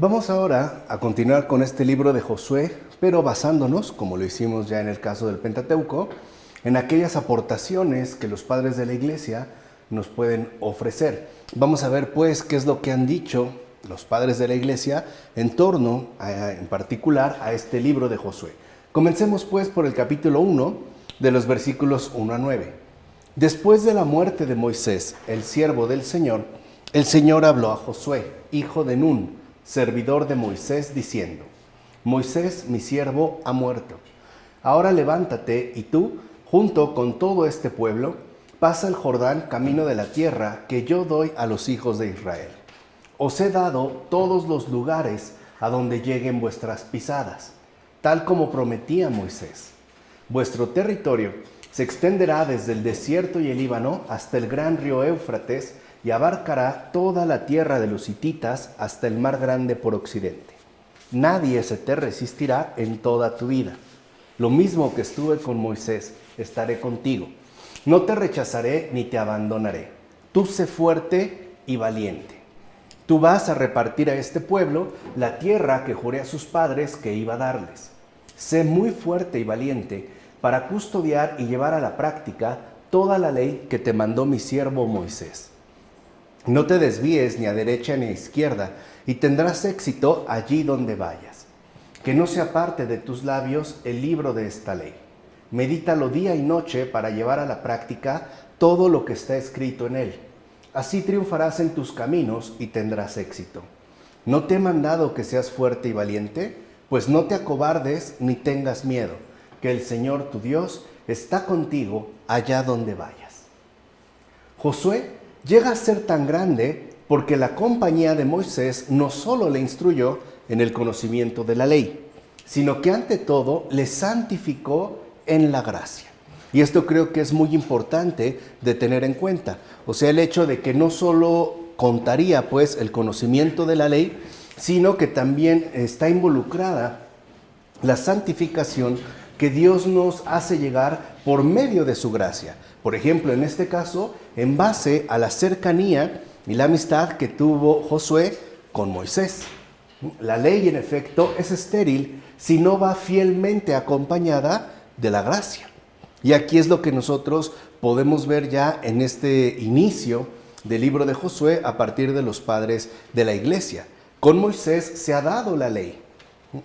Vamos ahora a continuar con este libro de Josué, pero basándonos, como lo hicimos ya en el caso del Pentateuco, en aquellas aportaciones que los padres de la iglesia nos pueden ofrecer. Vamos a ver pues qué es lo que han dicho los padres de la iglesia en torno, en particular, a este libro de Josué. Comencemos pues por el capítulo 1, de los versículos 1 a 9. Después de la muerte de Moisés, el siervo del Señor, el Señor habló a Josué, hijo de Nun, servidor de Moisés, diciendo: Moisés, mi siervo, ha muerto. Ahora levántate y tú, junto con todo este pueblo, pasa el Jordán camino de la tierra que yo doy a los hijos de Israel. Os he dado todos los lugares a donde lleguen vuestras pisadas, tal como prometía Moisés. Vuestro territorio se extenderá desde el desierto y el Líbano hasta el gran río Éufrates y abarcará toda la tierra de los hititas hasta el mar grande por occidente. Nadie se te resistirá en toda tu vida. Lo mismo que estuve con Moisés, estaré contigo. No te rechazaré ni te abandonaré. Tú sé fuerte y valiente. Tú vas a repartir a este pueblo la tierra que juré a sus padres que iba a darles. Sé muy fuerte y valiente para custodiar y llevar a la práctica toda la ley que te mandó mi siervo Moisés. No te desvíes ni a derecha ni a izquierda, y tendrás éxito allí donde vayas. Que no se aparte de tus labios el libro de esta ley. Medítalo día y noche para llevar a la práctica todo lo que está escrito en él. Así triunfarás en tus caminos y tendrás éxito. ¿No te he mandado que seas fuerte y valiente? Pues no te acobardes ni tengas miedo, que el Señor tu Dios está contigo allá donde vayas. Josué llega a ser tan grande porque la compañía de Moisés no solo le instruyó en el conocimiento de la ley, sino que ante todo le santificó en la gracia. Y esto creo que es muy importante de tener en cuenta. O sea, el hecho de que no solo contaría pues el conocimiento de la ley, sino que también está involucrada la santificación que Dios nos hace llegar por medio de su gracia. Por ejemplo, en este caso, en base a la cercanía y la amistad que tuvo Josué con Moisés. La ley, en efecto, es estéril si no va fielmente acompañada de la gracia. Y aquí es lo que nosotros podemos ver ya en este inicio del libro de Josué a partir de los padres de la iglesia. Con Moisés se ha dado la ley.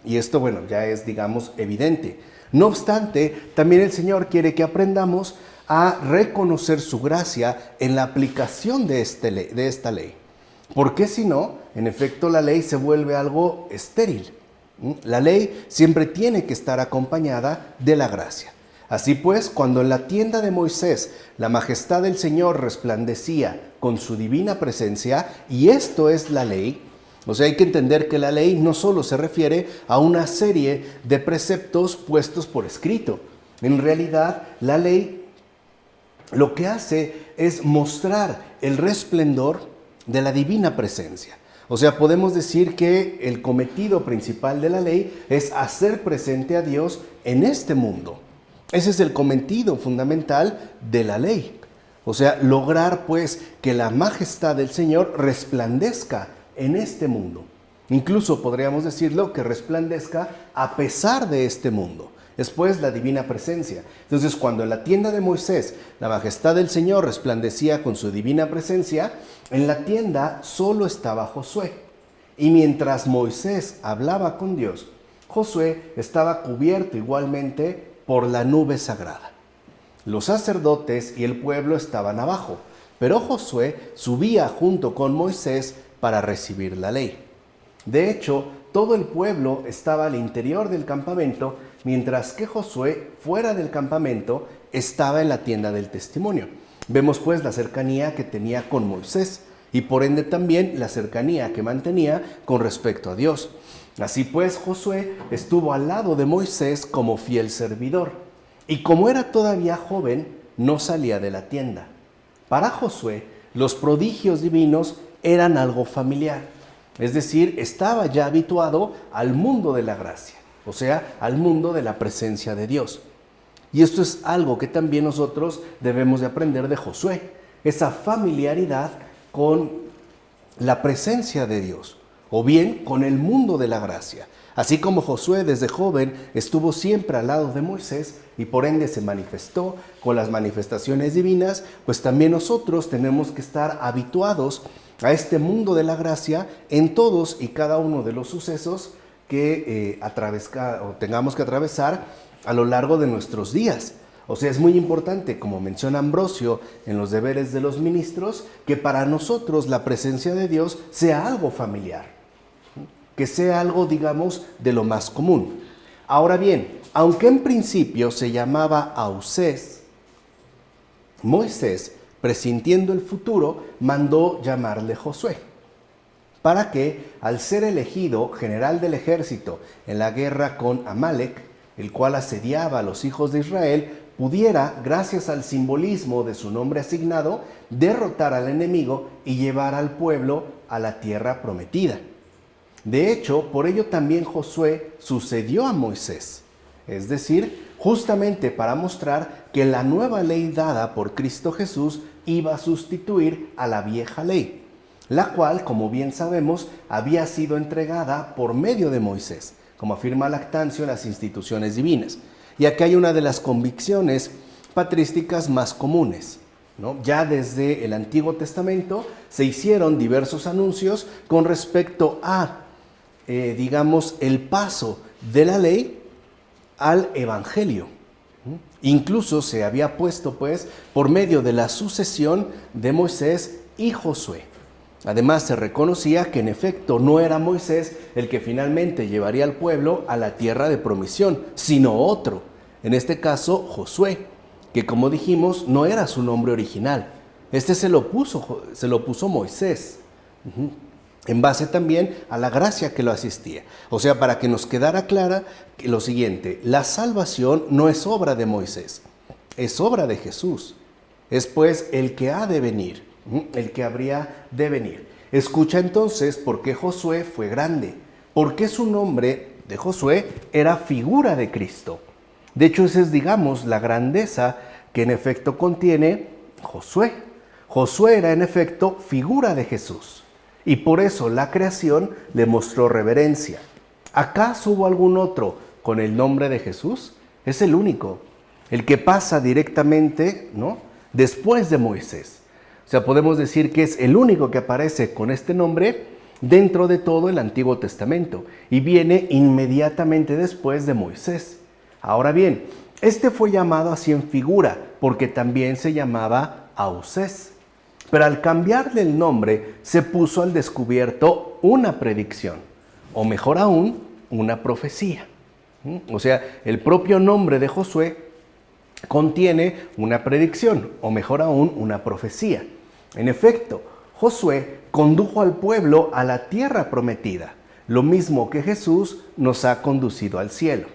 Y esto, bueno, ya es, digamos, evidente. No obstante, también el Señor quiere que aprendamos a reconocer su gracia en la aplicación de esta ley. Porque si no, en efecto, la ley se vuelve algo estéril. La ley siempre tiene que estar acompañada de la gracia. Así pues, cuando en la tienda de Moisés la majestad del Señor resplandecía con su divina presencia, y esto es la ley, o sea, hay que entender que la ley no solo se refiere a una serie de preceptos puestos por escrito. En realidad, la ley lo que hace es mostrar el resplendor de la divina presencia. O sea, podemos decir que el cometido principal de la ley es hacer presente a Dios en este mundo. Ese es el cometido fundamental de la ley. O sea, lograr pues que la majestad del Señor resplandezca en este mundo. Incluso podríamos decirlo que resplandezca a pesar de este mundo. Es pues la divina presencia. Entonces, cuando en la tienda de Moisés la majestad del Señor resplandecía con su divina presencia, en la tienda solo estaba Josué. Y mientras Moisés hablaba con Dios, Josué estaba cubierto igualmente por la nube sagrada. Los sacerdotes y el pueblo estaban abajo, pero Josué subía junto con Moisés para recibir la ley. De hecho, todo el pueblo estaba al interior del campamento, mientras que Josué, fuera del campamento, estaba en la tienda del testimonio. Vemos pues la cercanía que tenía con Moisés y por ende también la cercanía que mantenía con respecto a Dios. Así pues, Josué estuvo al lado de Moisés como fiel servidor, y como era todavía joven, no salía de la tienda. Para Josué, los prodigios divinos eran algo familiar, es decir, estaba ya habituado al mundo de la gracia, o sea, al mundo de la presencia de Dios. Y esto es algo que también nosotros debemos de aprender de Josué, esa familiaridad con la presencia de Dios. o bien con el mundo de la gracia. Así como Josué desde joven estuvo siempre al lado de Moisés y por ende se manifestó con las manifestaciones divinas, pues también nosotros tenemos que estar habituados a este mundo de la gracia en todos y cada uno de los sucesos que tengamos que atravesar a lo largo de nuestros días. O sea, es muy importante, como menciona Ambrosio en los deberes de los ministros, que para nosotros la presencia de Dios sea algo familiar, que sea algo, digamos, de lo más común. Ahora bien, aunque en principio se llamaba Ausés, Moisés, presintiendo el futuro, mandó llamarle Josué, para que, al ser elegido general del ejército en la guerra con Amalek, el cual asediaba a los hijos de Israel, pudiera, gracias al simbolismo de su nombre asignado, derrotar al enemigo y llevar al pueblo a la tierra prometida. De hecho, por ello también Josué sucedió a Moisés, es decir, justamente para mostrar que la nueva ley dada por Cristo Jesús iba a sustituir a la vieja ley, la cual, como bien sabemos, había sido entregada por medio de Moisés, como afirma Lactancio en las instituciones divinas. Y aquí hay una de las convicciones patrísticas más comunes, ¿no? Ya desde el Antiguo Testamento se hicieron diversos anuncios con respecto a digamos, el paso de la ley al evangelio. Incluso se había puesto, pues, por medio de la sucesión de Moisés y Josué. Además, se reconocía que en efecto no era Moisés el que finalmente llevaría al pueblo a la tierra de promisión, sino otro, en este caso Josué, que como dijimos no era su nombre original. Este se lo puso Moisés. En base también a la gracia que lo asistía. O sea, para que nos quedara clara lo siguiente: la salvación no es obra de Moisés, es obra de Jesús. Es pues el que ha de venir, el que habría de venir. Escucha entonces por qué Josué fue grande, porque su nombre de Josué era figura de Cristo. De hecho, esa es, digamos, la grandeza que en efecto contiene Josué. Josué era en efecto figura de Jesús. Y por eso la creación le mostró reverencia. ¿Acaso hubo algún otro con el nombre de Jesús? Es el único, el que pasa directamente, ¿no?, después de Moisés. O sea, podemos decir que es el único que aparece con este nombre dentro de todo el Antiguo Testamento y viene inmediatamente después de Moisés. Ahora bien, este fue llamado así en figura porque también se llamaba Ausés. Pero al cambiarle el nombre, se puso al descubierto una predicción, o mejor aún, una profecía. O sea, el propio nombre de Josué contiene una predicción, o mejor aún, una profecía. En efecto, Josué condujo al pueblo a la tierra prometida, lo mismo que Jesús nos ha conducido al cielo.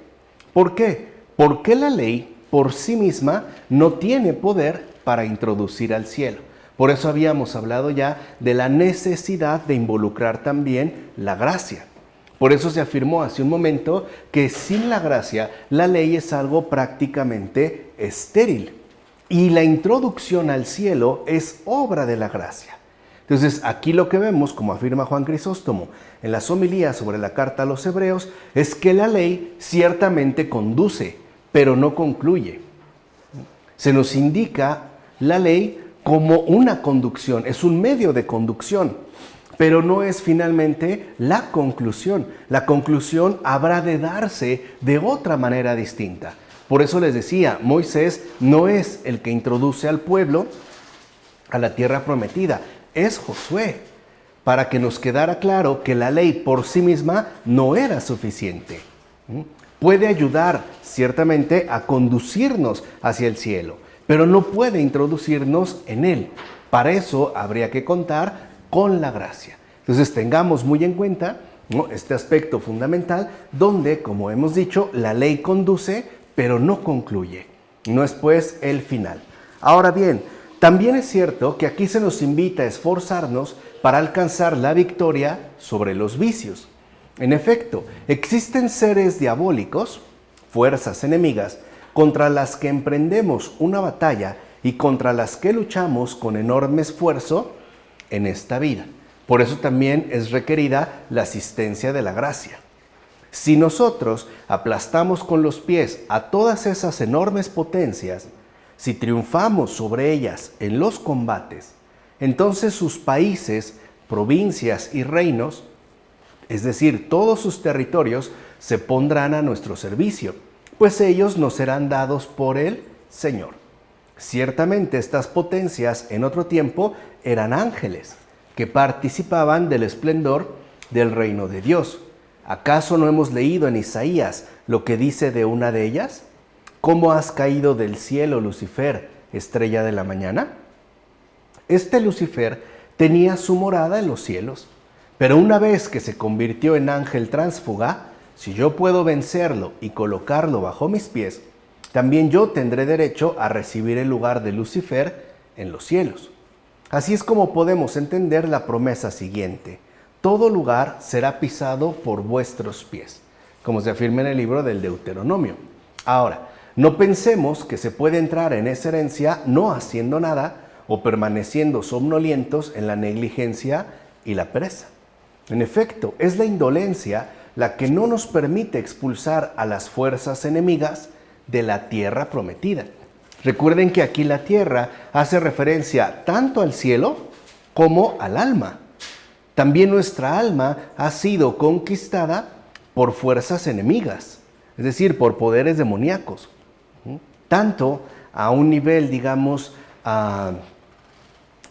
¿Por qué? Porque la ley por sí misma no tiene poder para introducir al cielo. Por eso habíamos hablado ya de la necesidad de involucrar también la gracia. Por eso se afirmó hace un momento que sin la gracia la ley es algo prácticamente estéril y la introducción al cielo es obra de la gracia. Entonces aquí lo que vemos, como afirma Juan Crisóstomo en las homilías sobre la carta a los Hebreos, es que la ley ciertamente conduce, pero no concluye. Se nos indica la ley como una conducción, es un medio de conducción, pero no es finalmente la conclusión. La conclusión habrá de darse de otra manera distinta. Por eso les decía, Moisés no es el que introduce al pueblo a la tierra prometida, es Josué, para que nos quedara claro que la ley por sí misma no era suficiente. Puede ayudar ciertamente a conducirnos hacia el cielo, pero no puede introducirnos en él. Para eso habría que contar con la gracia. Entonces tengamos muy en cuenta, ¿no?, este aspecto fundamental donde, como hemos dicho, la ley conduce, pero no concluye. No es pues el final. Ahora bien, también es cierto que aquí se nos invita a esforzarnos para alcanzar la victoria sobre los vicios. En efecto, existen seres diabólicos, fuerzas enemigas, contra las que emprendemos una batalla y contra las que luchamos con enorme esfuerzo en esta vida. Por eso también es requerida la asistencia de la gracia. Si nosotros aplastamos con los pies a todas esas enormes potencias, si triunfamos sobre ellas en los combates, entonces sus países, provincias y reinos, es decir, todos sus territorios, se pondrán a nuestro servicio, pues ellos nos serán dados por el Señor. Ciertamente estas potencias en otro tiempo eran ángeles que participaban del esplendor del reino de Dios. ¿Acaso no hemos leído en Isaías lo que dice de una de ellas? ¿Cómo has caído del cielo, Lucifer, estrella de la mañana? Este Lucifer tenía su morada en los cielos, pero una vez que se convirtió en ángel tránsfuga, si yo puedo vencerlo y colocarlo bajo mis pies, también yo tendré derecho a recibir el lugar de Lucifer en los cielos. Así es como podemos entender la promesa siguiente: todo lugar será pisado por vuestros pies, como se afirma en el libro del Deuteronomio. Ahora, no pensemos que se puede entrar en esa herencia no haciendo nada o permaneciendo somnolientos en la negligencia y la pereza. En efecto, es la indolencia la que no nos permite expulsar a las fuerzas enemigas de la tierra prometida. Recuerden que aquí la tierra hace referencia tanto al cielo como al alma. También nuestra alma ha sido conquistada por fuerzas enemigas, es decir, por poderes demoníacos, tanto a un nivel, digamos,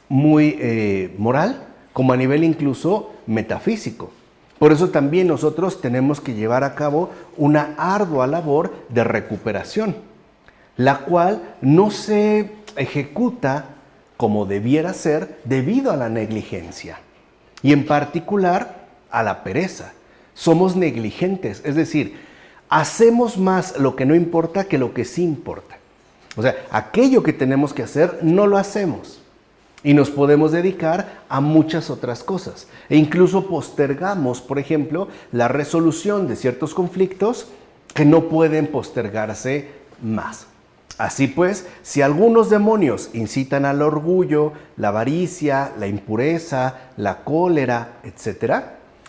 muy moral, como a nivel incluso metafísico. Por eso también nosotros tenemos que llevar a cabo una ardua labor de recuperación, la cual no se ejecuta como debiera ser debido a la negligencia y en particular a la pereza. Somos negligentes, es decir, hacemos más lo que no importa que lo que sí importa. O sea, aquello que tenemos que hacer no lo hacemos. Y nos podemos dedicar a muchas otras cosas. E incluso postergamos, por ejemplo, la resolución de ciertos conflictos que no pueden postergarse más. Así pues, si algunos demonios incitan al orgullo, la avaricia, la impureza, la cólera, etc.,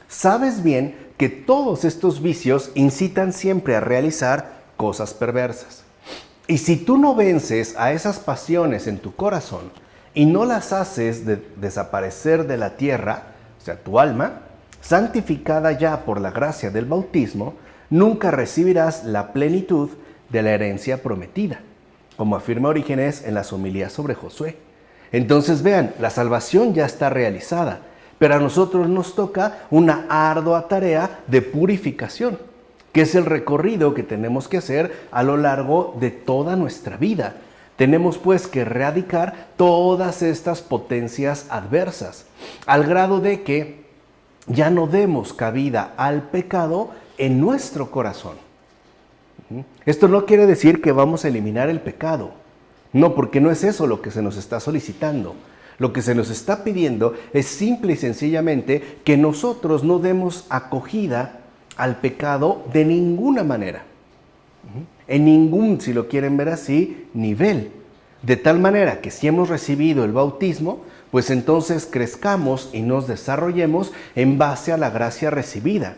sabes bien que todos estos vicios incitan siempre a realizar cosas perversas. Y si tú no vences a esas pasiones en tu corazón, y no las haces desaparecer de la tierra, o sea, tu alma, santificada ya por la gracia del bautismo, nunca recibirás la plenitud de la herencia prometida, como afirma Orígenes en las homilías sobre Josué. Entonces vean, la salvación ya está realizada, pero a nosotros nos toca una ardua tarea de purificación, que es el recorrido que tenemos que hacer a lo largo de toda nuestra vida. Tenemos pues que erradicar todas estas potencias adversas, al grado de que ya no demos cabida al pecado en nuestro corazón. Esto no quiere decir que vamos a eliminar el pecado. No, porque no es eso lo que se nos está solicitando. Lo que se nos está pidiendo es simple y sencillamente que nosotros no demos acogida al pecado de ninguna manera. En ningún, si lo quieren ver así, nivel. De tal manera que si hemos recibido el bautismo, pues entonces crezcamos y nos desarrollemos en base a la gracia recibida.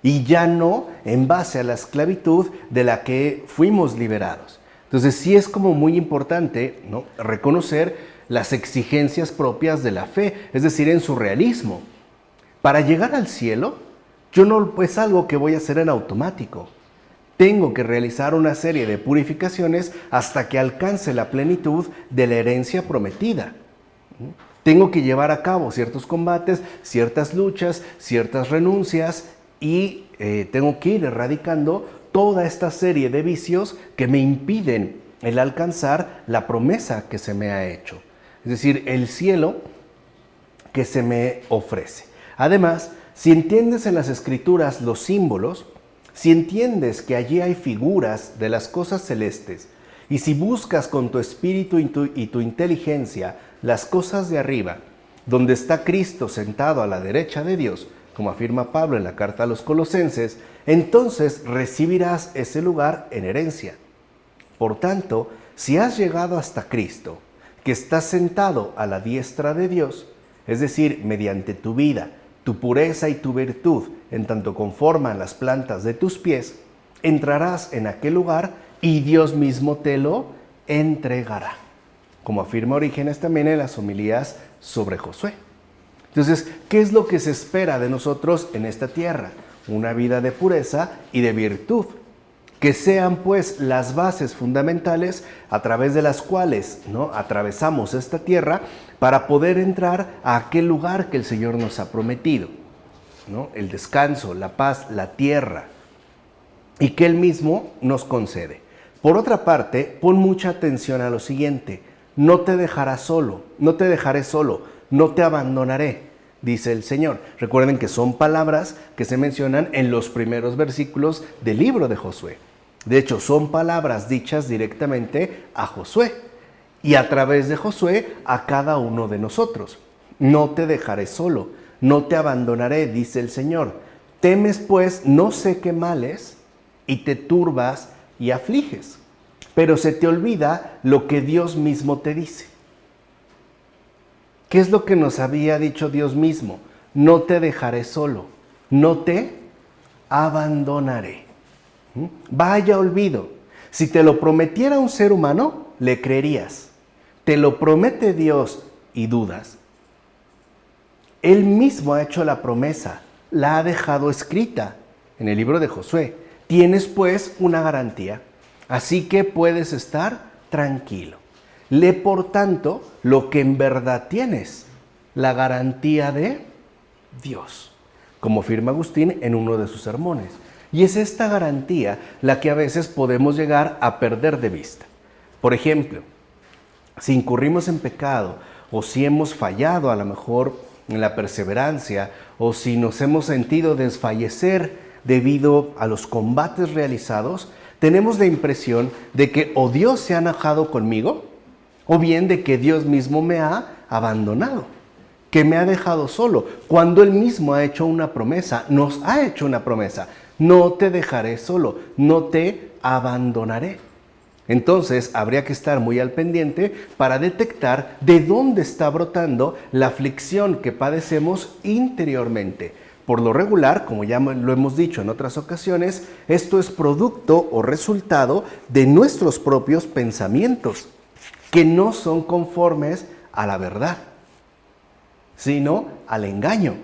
Y ya no en base a la esclavitud de la que fuimos liberados. Entonces sí es como muy importante, ¿no?, reconocer las exigencias propias de la fe, es decir, en su realismo. Para llegar al cielo, yo no es algo que voy a hacer en automático. Tengo que realizar una serie de purificaciones hasta que alcance la plenitud de la herencia prometida. Tengo que llevar a cabo ciertos combates, ciertas luchas, ciertas renuncias y tengo que ir erradicando toda esta serie de vicios que me impiden el alcanzar la promesa que se me ha hecho. Es decir, el cielo que se me ofrece. Además, si entiendes en las Escrituras los símbolos, si entiendes que allí hay figuras de las cosas celestes, y si buscas con tu espíritu y tu inteligencia las cosas de arriba, donde está Cristo sentado a la derecha de Dios, como afirma Pablo en la carta a los Colosenses, entonces recibirás ese lugar en herencia. Por tanto, si has llegado hasta Cristo, que está sentado a la diestra de Dios, es decir, mediante tu vida, tu pureza y tu virtud, en tanto conforman las plantas de tus pies, entrarás en aquel lugar y Dios mismo te lo entregará, como afirma Orígenes también en las homilías sobre Josué. Entonces, ¿qué es lo que se espera de nosotros en esta tierra? Una vida de pureza y de virtud, que sean pues las bases fundamentales a través de las cuales, ¿no?, atravesamos esta tierra para poder entrar a aquel lugar que el Señor nos ha prometido, ¿no? El descanso, la paz, la tierra, y que Él mismo nos concede. Por otra parte, pon mucha atención a lo siguiente: no te dejarás solo, no te dejaré solo, no te abandonaré, dice el Señor. Recuerden que son palabras que se mencionan en los primeros versículos del libro de Josué. De hecho, son palabras dichas directamente a Josué y a través de Josué a cada uno de nosotros. No te dejaré solo, no te abandonaré, dice el Señor. Temes pues no sé qué males y te turbas y afliges, pero se te olvida lo que Dios mismo te dice. ¿Qué es lo que nos había dicho Dios mismo? No te dejaré solo, no te abandonaré. Vaya olvido. Si te lo prometiera un ser humano, le creerías. Te lo promete Dios y dudas. Él mismo ha hecho la promesa, la ha dejado escrita en el libro de Josué. Tienes pues una garantía, así que puedes estar tranquilo. Lee por tanto lo que en verdad tienes, la garantía de Dios, como afirma Agustín en uno de sus sermones. Y es esta garantía la que a veces podemos llegar a perder de vista. Por ejemplo, si incurrimos en pecado o si hemos fallado a lo mejor en la perseverancia o si nos hemos sentido desfallecer debido a los combates realizados, tenemos la impresión de que o Dios se ha enojado conmigo o bien de que Dios mismo me ha abandonado, que me ha dejado solo, cuando Él mismo ha hecho una promesa, nos ha hecho una promesa. No te dejaré solo, no te abandonaré. Entonces, habría que estar muy al pendiente para detectar de dónde está brotando la aflicción que padecemos interiormente. Por lo regular, como ya lo hemos dicho en otras ocasiones, esto es producto o resultado de nuestros propios pensamientos, que no son conformes a la verdad, sino al engaño.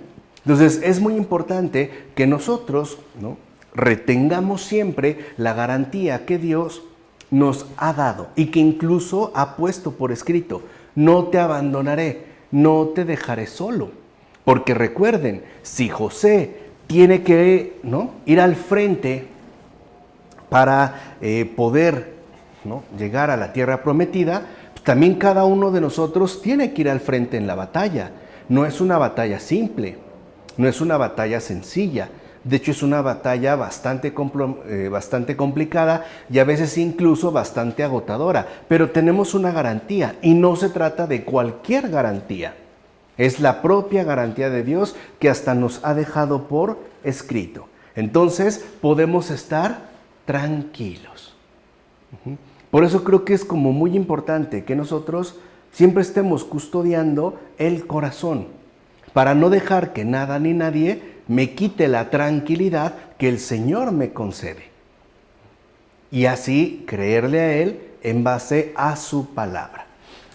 Entonces, es muy importante que nosotros, ¿no?, retengamos siempre la garantía que Dios nos ha dado y que incluso ha puesto por escrito: no te abandonaré, no te dejaré solo. Porque recuerden, si José tiene que, ¿no?, ir al frente para poder, ¿no?, llegar a la tierra prometida, pues también cada uno de nosotros tiene que ir al frente en la batalla. No es una batalla simple, no es una batalla sencilla. De hecho, es una batalla bastante complicada y a veces incluso bastante agotadora. Pero tenemos una garantía y no se trata de cualquier garantía. Es la propia garantía de Dios que hasta nos ha dejado por escrito. Entonces, podemos estar tranquilos. Por eso creo que es como muy importante que nosotros siempre estemos custodiando el corazón, para no dejar que nada ni nadie me quite la tranquilidad que el Señor me concede. Y así creerle a Él en base a su palabra.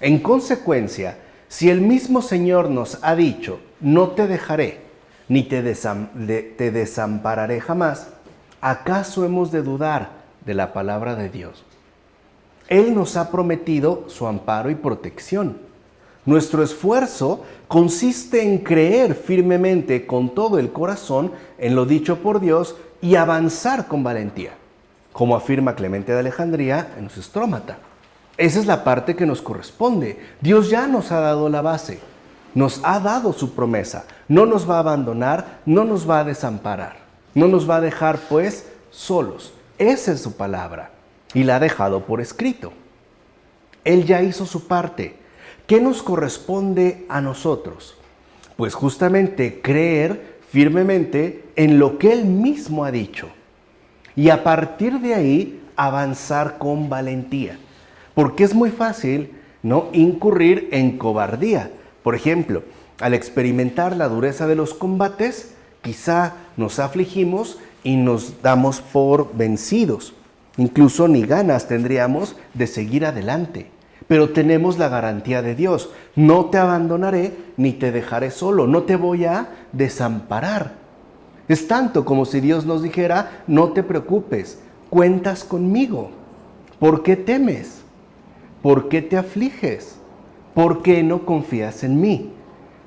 En consecuencia, si el mismo Señor nos ha dicho: no te dejaré, ni te desampararé jamás, ¿acaso hemos de dudar de la palabra de Dios? Él nos ha prometido su amparo y protección. Nuestro esfuerzo consiste en creer firmemente con todo el corazón en lo dicho por Dios y avanzar con valentía, como afirma Clemente de Alejandría en su Strómata. Esa es la parte que nos corresponde. Dios ya nos ha dado la base, nos ha dado su promesa. No nos va a abandonar, no nos va a desamparar, no nos va a dejar pues solos. Esa es su palabra y la ha dejado por escrito. Él ya hizo su parte. ¿Qué nos corresponde a nosotros? Pues justamente creer firmemente en lo que Él mismo ha dicho y a partir de ahí avanzar con valentía. Porque es muy fácil, ¿no?, incurrir en cobardía. Por ejemplo, Al experimentar la dureza de los combates, quizá nos afligimos y nos damos por vencidos. Incluso ni ganas tendríamos de seguir adelante. Pero tenemos la garantía de Dios. No te abandonaré ni te dejaré solo. No te voy a desamparar. Es tanto como si Dios nos dijera, no te preocupes, cuentas conmigo. ¿Por qué temes? ¿Por qué te afliges? ¿Por qué no confías en mí?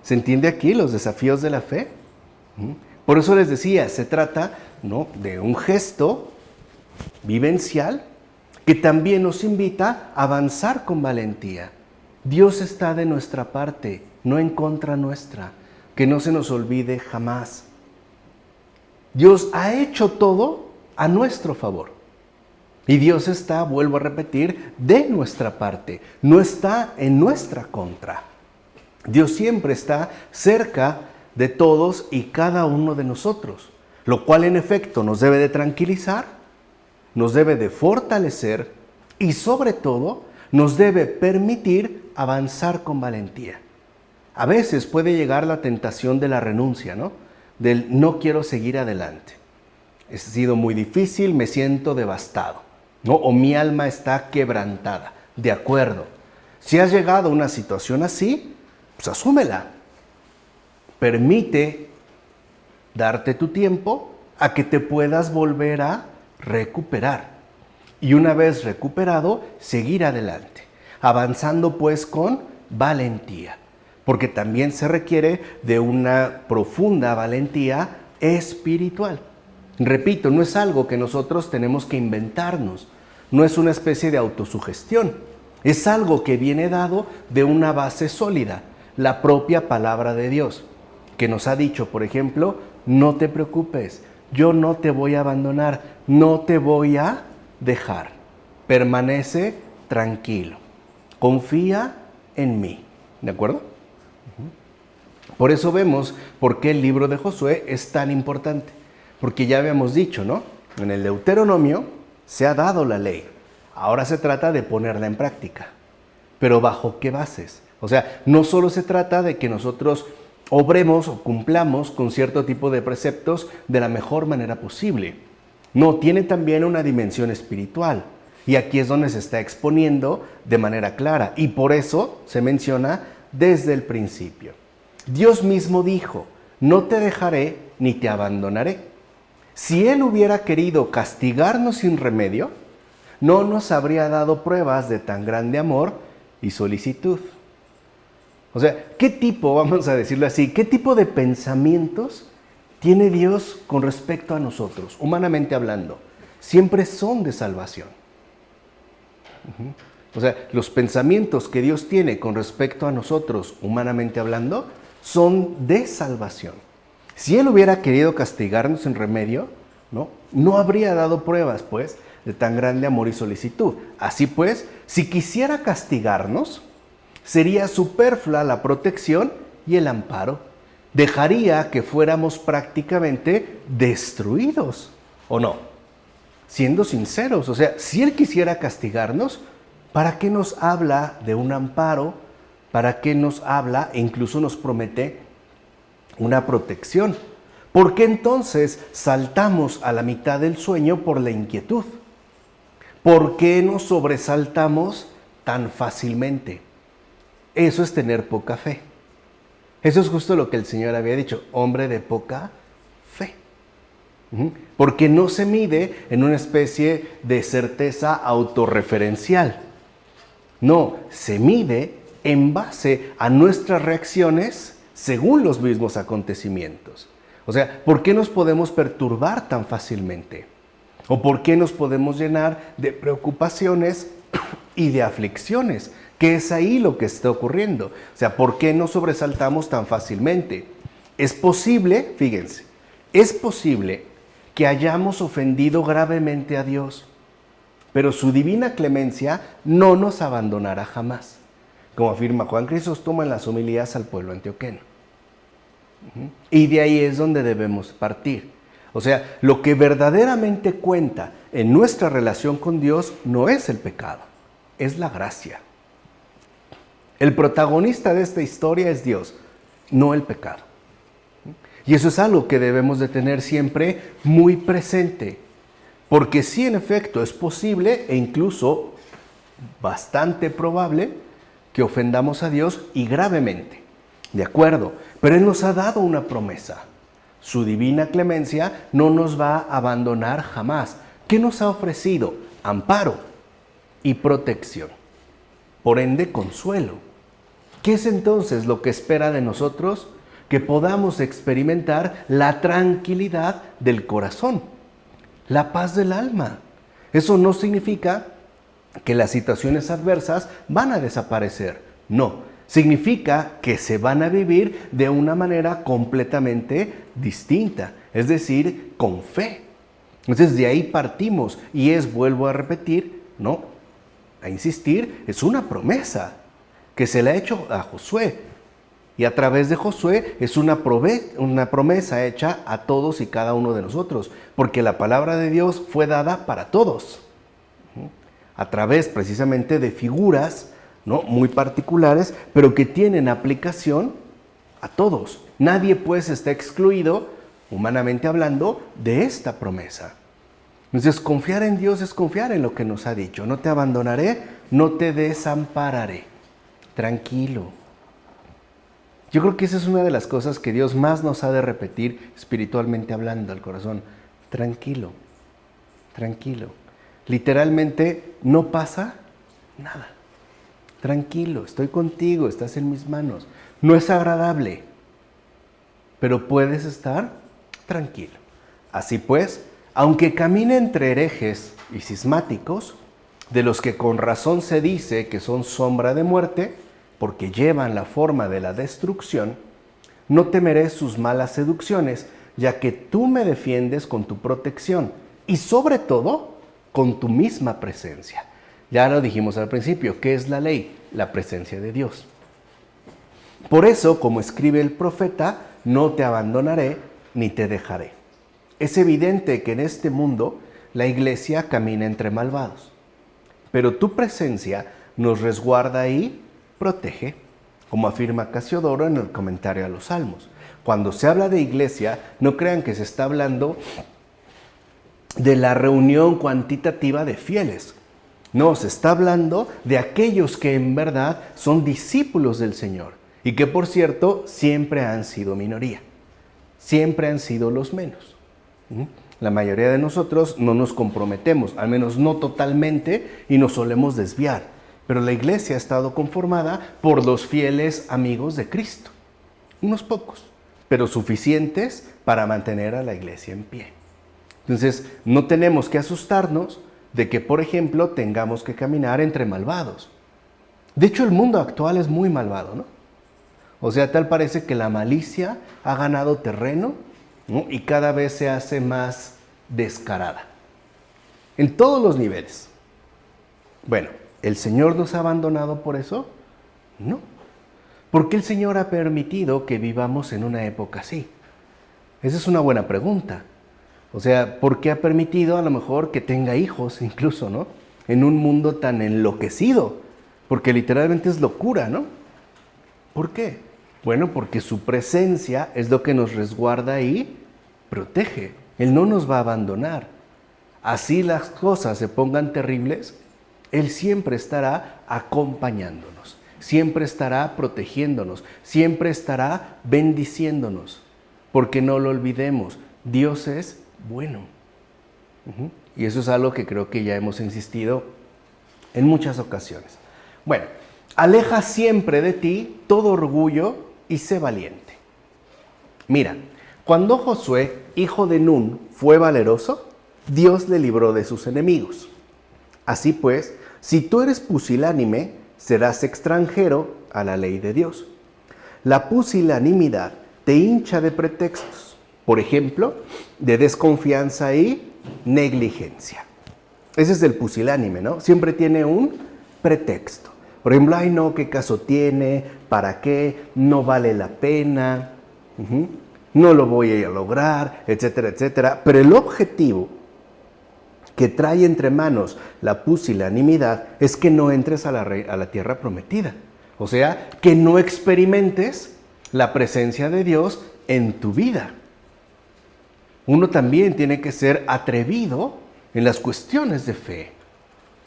¿Se entiende aquí los desafíos de la fe? Por eso les decía, se trata, ¿no?, de un gesto vivencial que también nos invita a avanzar con valentía. Dios está de nuestra parte, no en contra nuestra, que no se nos olvide jamás. Dios ha hecho todo a nuestro favor. Y Dios está, vuelvo a repetir, de nuestra parte, no está en nuestra contra. Dios siempre está cerca de todos y cada uno de nosotros, lo cual en efecto nos debe de tranquilizar, nos debe de fortalecer y sobre todo nos debe permitir avanzar con valentía. A veces puede llegar la tentación de la renuncia, ¿no? Del no quiero seguir adelante. Ha sido muy difícil, me siento devastado, ¿no? O mi alma está quebrantada. De acuerdo. Si has llegado a una situación así, pues asúmela. Permite darte tu tiempo a que te puedas volver a recuperar. Y una vez recuperado, seguir adelante. Avanzando pues con valentía. Porque también se requiere de una profunda valentía espiritual. Repito, no es algo que nosotros tenemos que inventarnos. No es una especie de autosugestión. Es algo que viene dado de una base sólida, la propia palabra de Dios, que nos ha dicho, por ejemplo, no te preocupes, yo no te voy a abandonar, no te voy a dejar. Permanece tranquilo, confía en mí. ¿De acuerdo? Por eso vemos por qué el libro de Josué es tan importante. Porque ya habíamos dicho, ¿no? En el Deuteronomio se ha dado la ley. Ahora se trata de ponerla en práctica. ¿Pero bajo qué bases? O sea, no solo se trata de que nosotros obremos o cumplamos con cierto tipo de preceptos de la mejor manera posible. No, tiene también una dimensión espiritual. Y aquí es donde se está exponiendo de manera clara. Y por eso se menciona desde el principio. Dios mismo dijo, no te dejaré ni te abandonaré. Si Él hubiera querido castigarnos sin remedio, no nos habría dado pruebas de tan grande amor y solicitud. O sea, ¿qué tipo, vamos a decirlo así, qué tipo de pensamientos tiene Dios con respecto a nosotros, humanamente hablando? Siempre son de salvación. O sea, los pensamientos que Dios tiene con respecto a nosotros, humanamente hablando, son de salvación. Si Él hubiera querido castigarnos sin remedio, no habría dado pruebas, pues, de tan grande amor y solicitud. Así pues, si quisiera castigarnos, sería superflua la protección y el amparo. Dejaría que fuéramos prácticamente destruidos, ¿o no? Siendo sinceros, o sea, si Él quisiera castigarnos, ¿para qué nos habla de un amparo? ¿Para qué nos habla e incluso nos promete una protección? ¿Por qué entonces saltamos a la mitad del sueño por la inquietud? ¿Por qué nos sobresaltamos tan fácilmente? Eso es tener poca fe. Eso es justo lo que el Señor había dicho, hombre de poca fe. Porque no se mide en una especie de certeza autorreferencial. No, se mide en base a nuestras reacciones según los mismos acontecimientos. O sea, ¿por qué nos podemos perturbar tan fácilmente? ¿O por qué nos podemos llenar de preocupaciones y de aflicciones? ¿Qué es ahí lo que está ocurriendo? O sea, ¿por qué nos sobresaltamos tan fácilmente? Es posible, fíjense, es posible que hayamos ofendido gravemente a Dios, pero su divina clemencia no nos abandonará jamás, como afirma Juan Crisóstomo en las homilías al pueblo antioqueno. Y de ahí es donde debemos partir. O sea, lo que verdaderamente cuenta en nuestra relación con Dios no es el pecado, es la gracia. El protagonista de esta historia es Dios. no el pecado. Y eso es algo que debemos de tener siempre muy presente, porque sí, en efecto, es posible e incluso bastante probable que ofendamos a Dios y gravemente, de acuerdo, pero Él nos ha dado una promesa. Su divina clemencia no nos va a abandonar jamás. ¿Qué nos ha ofrecido? Amparo y protección. Por ende, consuelo. ¿Qué es entonces lo que espera de nosotros? Que podamos experimentar la tranquilidad del corazón, la paz del alma. Eso no significa que las situaciones adversas van a desaparecer. No, significa que se van a vivir de una manera completamente distinta, es decir, con fe. Entonces de ahí partimos y vuelvo a repetir, no, a insistir, es una promesa que se le ha hecho a Josué. Y a través de Josué es una promesa hecha a todos y cada uno de nosotros, porque la palabra de Dios fue dada para todos, a través precisamente de figuras, ¿no?, muy particulares, pero que tienen aplicación a todos. Nadie pues está excluido, humanamente hablando, de esta promesa. Entonces, confiar en Dios es confiar en lo que nos ha dicho. No te abandonaré, no te desampararé. Tranquilo. Yo creo que esa es una de las cosas que Dios más nos ha de repetir espiritualmente hablando al corazón. Tranquilo, tranquilo. Literalmente no pasa nada. Tranquilo, estoy contigo, estás en mis manos. No es agradable, pero puedes estar tranquilo. Así pues, aunque camine entre herejes y cismáticos, de los que con razón se dice que son sombra de muerte, porque llevan la forma de la destrucción, no temeré sus malas seducciones, ya que tú me defiendes con tu protección y sobre todo con tu misma presencia. Ya lo dijimos al principio, ¿qué es la ley? La presencia de Dios. Por eso, como escribe el profeta, no te abandonaré ni te dejaré. Es evidente que en este mundo la iglesia camina entre malvados, pero tu presencia nos resguarda y protege, como afirma Casiodoro en el comentario a los Salmos. Cuando se habla de iglesia, no crean que se está hablando de la reunión cuantitativa de fieles. No, se está hablando de aquellos que en verdad son discípulos del Señor y que, por cierto, siempre han sido minoría. Siempre han sido los menos. La mayoría de nosotros no nos comprometemos, al menos no totalmente, y nos solemos desviar. Pero la iglesia ha estado conformada por los fieles amigos de Cristo. Unos pocos, pero suficientes para mantener a la iglesia en pie. Entonces, no tenemos que asustarnos de que, por ejemplo, tengamos que caminar entre malvados. De hecho, el mundo actual es muy malvado, ¿no? O sea, tal parece que la malicia ha ganado terreno, ¿no?, y cada vez se hace más descarada. En todos los niveles. Bueno, ¿el Señor nos ha abandonado por eso? No. ¿Por qué el Señor ha permitido que vivamos en una época así? Esa es una buena pregunta. O sea, ¿por qué ha permitido a lo mejor que tenga hijos incluso, ¿no?, en un mundo tan enloquecido? Porque literalmente es locura, ¿no? ¿Por qué? Bueno, porque su presencia es lo que nos resguarda y protege. Él no nos va a abandonar. Así las cosas se pongan terribles, Él siempre estará acompañándonos, siempre estará protegiéndonos, siempre estará bendiciéndonos. Porque no lo olvidemos, Dios es bueno. Y eso es algo que creo que ya hemos insistido en muchas ocasiones. Bueno, aleja siempre de ti todo orgullo y sé valiente. Mira, cuando Josué, hijo de Nun, fue valeroso, Dios le libró de sus enemigos. Así pues, si tú eres pusilánime, serás extranjero a la ley de Dios. La pusilanimidad te hincha de pretextos, por ejemplo, de desconfianza y negligencia. Ese es el pusilánime, ¿no? Siempre tiene un pretexto. Por ejemplo, ay no, ¿qué caso tiene? ¿Para qué? No vale la pena. No lo voy a lograr, etcétera, etcétera. Pero el objetivo que trae entre manos la pusilanimidad es que no entres a la tierra prometida. O sea, que no experimentes la presencia de Dios en tu vida. Uno también tiene que ser atrevido en las cuestiones de fe.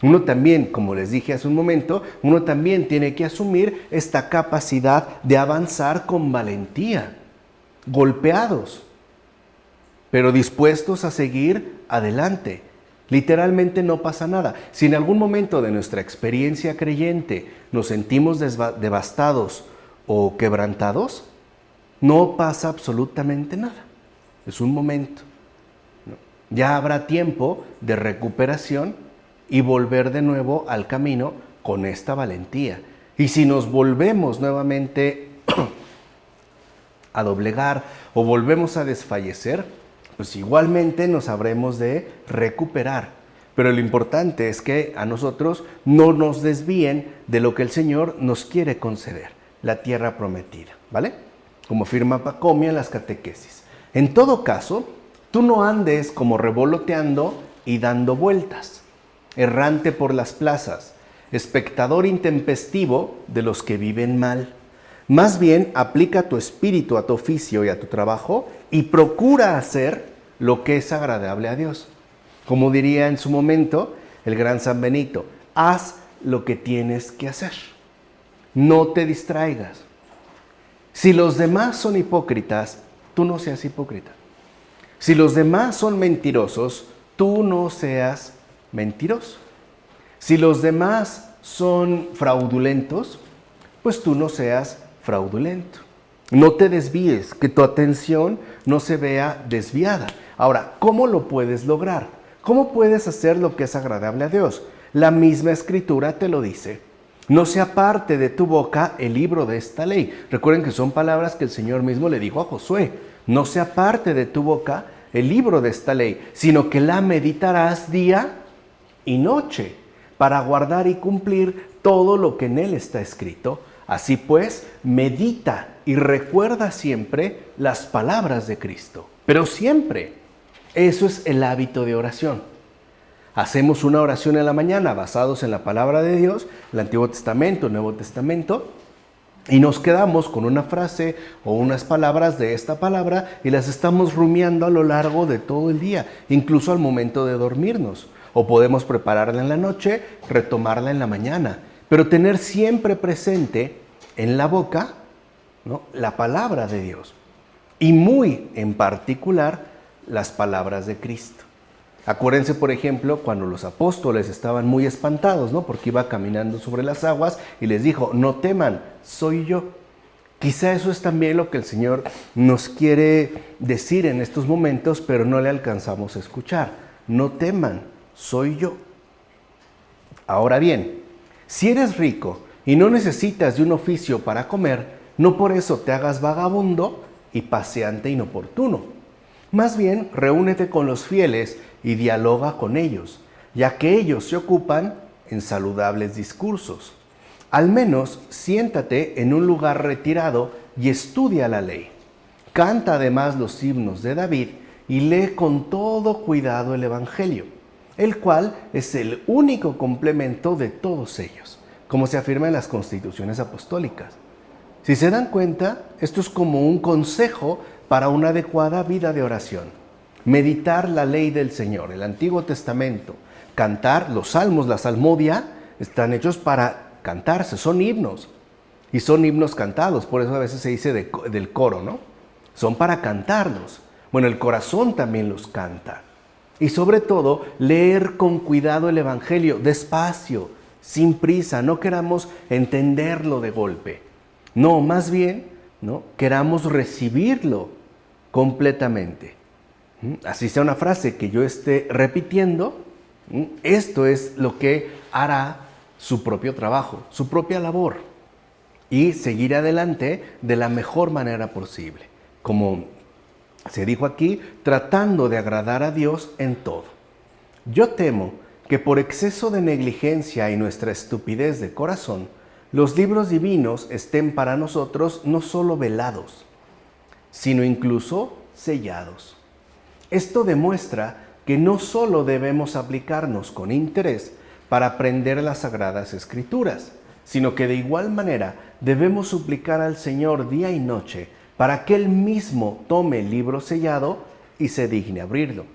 Uno también, como les dije hace un momento, uno también tiene que asumir esta capacidad de avanzar con valentía, golpeados, pero dispuestos a seguir adelante. Literalmente no pasa nada. Si en algún momento de nuestra experiencia creyente nos sentimos devastados o quebrantados, no pasa absolutamente nada. Es un momento. Ya habrá tiempo de recuperación y volver de nuevo al camino con esta valentía. Y si nos volvemos nuevamente a doblegar o volvemos a desfallecer, pues igualmente nos habremos de recuperar. Pero lo importante es que a nosotros no nos desvíen de lo que el Señor nos quiere conceder, la tierra prometida, ¿vale? Como afirma Pacomia en las catequesis. En todo caso, tú no andes como revoloteando y dando vueltas, errante por las plazas, espectador intempestivo de los que viven mal. Más bien, aplica tu espíritu a tu oficio y a tu trabajo y procura hacer lo que es agradable a Dios. Como diría en su momento el gran San Benito, haz lo que tienes que hacer. No te distraigas. Si los demás son hipócritas, tú no seas hipócrita. Si los demás son mentirosos, tú no seas mentiroso. Si los demás son fraudulentos, pues tú no seas fraudulento. No te desvíes, que tu atención no se vea desviada. Ahora, ¿cómo lo puedes lograr? ¿Cómo puedes hacer lo que es agradable a Dios? La misma Escritura te lo dice. No se aparte de tu boca el libro de esta ley. Recuerden que son palabras que el Señor mismo le dijo a Josué. No se aparte de tu boca el libro de esta ley, sino que la meditarás día y noche para guardar y cumplir todo lo que en él está escrito. Así pues, medita y recuerda siempre las palabras de Cristo. Pero siempre. Eso es el hábito de oración. Hacemos una oración en la mañana basados en la palabra de Dios, el Antiguo Testamento, el Nuevo Testamento, y nos quedamos con una frase o unas palabras de esta palabra y las estamos rumiando a lo largo de todo el día, incluso al momento de dormirnos. O podemos prepararla en la noche, retomarla en la mañana, pero tener siempre presente en la boca, ¿no?, la palabra de Dios y muy en particular las palabras de Cristo. Acuérdense, por ejemplo, cuando los apóstoles estaban muy espantados, ¿no?, porque iba caminando sobre las aguas y les dijo, no teman, soy yo. Quizá eso es también lo que el Señor nos quiere decir en estos momentos, pero no le alcanzamos a escuchar. No teman, soy yo. Ahora bien, si eres rico y no necesitas de un oficio para comer, no por eso te hagas vagabundo y paseante inoportuno. Más bien, reúnete con los fieles y dialoga con ellos, ya que ellos se ocupan en saludables discursos. Al menos siéntate en un lugar retirado y estudia la ley. Canta además los himnos de David y lee con todo cuidado el Evangelio, el cual es el único complemento de todos ellos, como se afirma en las constituciones apostólicas. Si se dan cuenta, esto es como un consejo para una adecuada vida de oración. Meditar la ley del Señor, el Antiguo Testamento, cantar los salmos, la salmodia, están hechos para cantarse, son himnos. Y son himnos cantados, por eso a veces se dice del coro, ¿no? Son para cantarlos. Bueno, el corazón también los canta. Y sobre todo, leer con cuidado el Evangelio, despacio, sin prisa, no queramos entenderlo de golpe. No, más bien, ¿no?, queramos recibirlo completamente. Así sea una frase que yo esté repitiendo, esto es lo que hará su propio trabajo, su propia labor, y seguir adelante de la mejor manera posible. Como se dijo aquí, tratando de agradar a Dios en todo. Yo temo que por exceso de negligencia y nuestra estupidez de corazón, los libros divinos estén para nosotros no solo velados, sino incluso sellados. Esto demuestra que no solo debemos aplicarnos con interés para aprender las Sagradas Escrituras, sino que de igual manera debemos suplicar al Señor día y noche para que Él mismo tome el libro sellado y se digne abrirlo,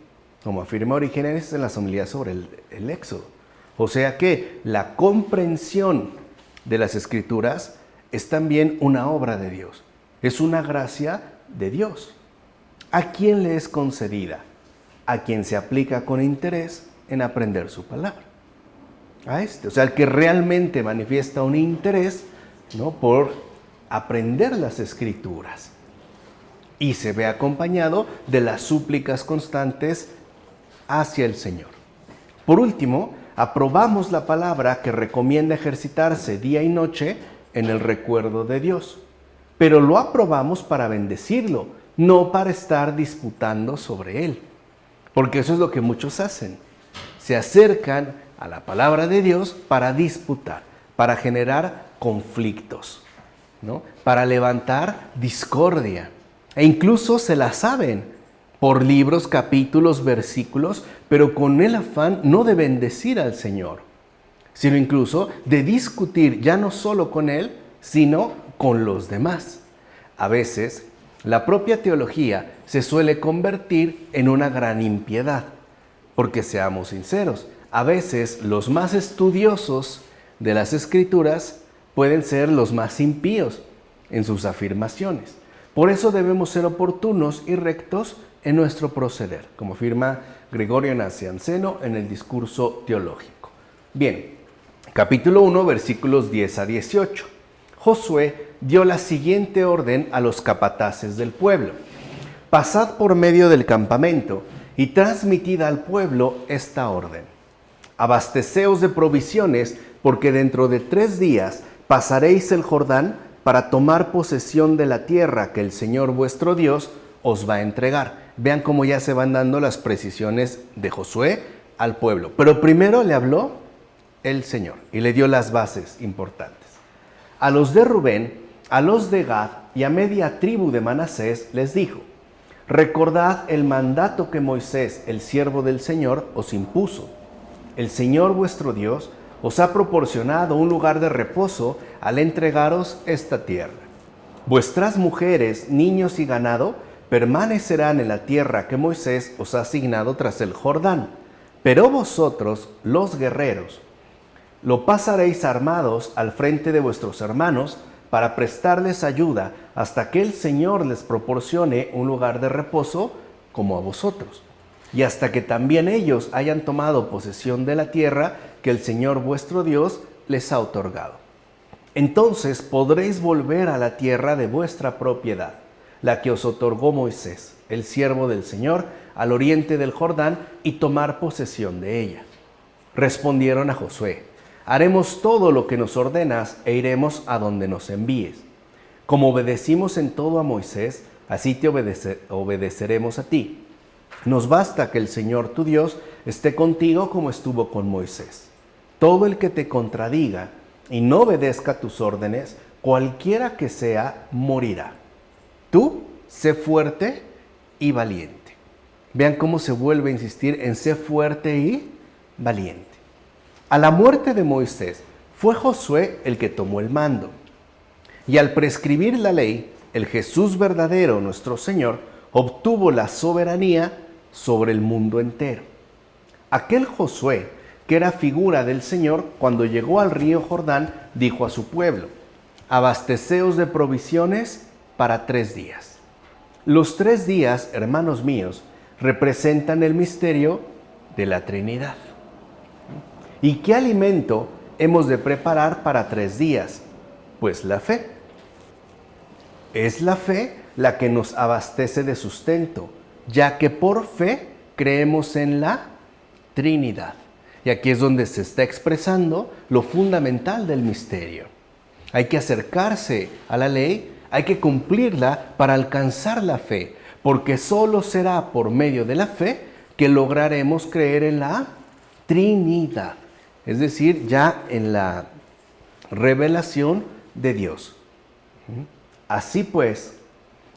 como afirma Orígenes en las homilías sobre el Éxodo. O sea que la comprensión de las Escrituras es también una obra de Dios, es una gracia de Dios. ¿A quién le es concedida? A quien se aplica con interés en aprender su palabra. O sea, el que realmente manifiesta un interés, ¿no?, por aprender las Escrituras y se ve acompañado de las súplicas constantes hacia el Señor. Por último, aprobamos la palabra que recomienda ejercitarse día y noche en el recuerdo de Dios, pero lo aprobamos para bendecirlo, no para estar disputando sobre él, porque eso es lo que muchos hacen. Se acercan a la palabra de Dios para disputar, para generar conflictos, ¿no?, para levantar discordia, e incluso se la saben por libros, capítulos, versículos, pero con el afán no de bendecir al Señor, sino incluso de discutir ya no solo con Él, sino con los demás. A veces, la propia teología se suele convertir en una gran impiedad, porque seamos sinceros, a veces los más estudiosos de las Escrituras pueden ser los más impíos en sus afirmaciones. Por eso debemos ser oportunos y rectos en nuestro proceder, como afirma Gregorio Nacianceno en el Discurso Teológico. Bien, capítulo 1, versículos 10 a 18. Josué dio la siguiente orden a los capataces del pueblo: pasad por medio del campamento y transmitid al pueblo esta orden: abasteceos de provisiones, porque dentro de 3 días pasaréis el Jordán para tomar posesión de la tierra que el Señor vuestro Dios os va a entregar. Vean cómo ya se van dando las precisiones de Josué al pueblo. Pero primero le habló el Señor y le dio las bases importantes. A los de Rubén, a los de Gad y a media tribu de Manasés les dijo: recordad el mandato que Moisés, el siervo del Señor, os impuso. El Señor vuestro Dios os ha proporcionado un lugar de reposo al entregaros esta tierra. Vuestras mujeres, niños y ganado permanecerán en la tierra que Moisés os ha asignado tras el Jordán. Pero vosotros, los guerreros, lo pasaréis armados al frente de vuestros hermanos para prestarles ayuda hasta que el Señor les proporcione un lugar de reposo como a vosotros, y hasta que también ellos hayan tomado posesión de la tierra que el Señor vuestro Dios les ha otorgado. Entonces podréis volver a la tierra de vuestra propiedad, la que os otorgó Moisés, el siervo del Señor, al oriente del Jordán, y tomar posesión de ella. Respondieron a Josué: haremos todo lo que nos ordenas e iremos a donde nos envíes. Como obedecimos en todo a Moisés, así te obedeceremos a ti. Nos basta que el Señor tu Dios esté contigo como estuvo con Moisés. Todo el que te contradiga y no obedezca tus órdenes, cualquiera que sea, morirá. Tú, sé fuerte y valiente. Vean cómo se vuelve a insistir en sé fuerte y valiente. A la muerte de Moisés, fue Josué el que tomó el mando. Y al prescribir la ley, el Jesús verdadero, nuestro Señor, obtuvo la soberanía sobre el mundo entero. Aquel Josué, que era figura del Señor, cuando llegó al río Jordán, dijo a su pueblo: abasteceos de provisiones para 3 días. Los 3 días, hermanos míos, representan el misterio de la Trinidad. ¿Y qué alimento hemos de preparar para 3 días? Pues la fe. Es la fe la que nos abastece de sustento, ya que por fe creemos en la Trinidad. Y aquí es donde se está expresando lo fundamental del misterio. Hay que acercarse a la ley, hay que cumplirla para alcanzar la fe, porque solo será por medio de la fe que lograremos creer en la Trinidad, es decir, ya en la revelación de Dios. Así pues,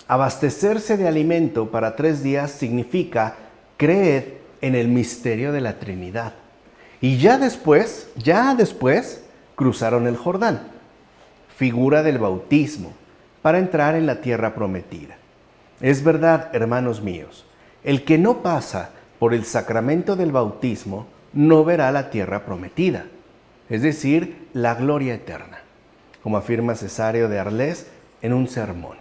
abastecerse de alimento para 3 días significa creer en el misterio de la Trinidad. Y ya después, cruzaron el Jordán, figura del bautismo, para entrar en la tierra prometida. Es verdad, hermanos míos, el que no pasa por el sacramento del bautismo no verá la tierra prometida, es decir, la gloria eterna, como afirma Cesario de Arles en un sermón.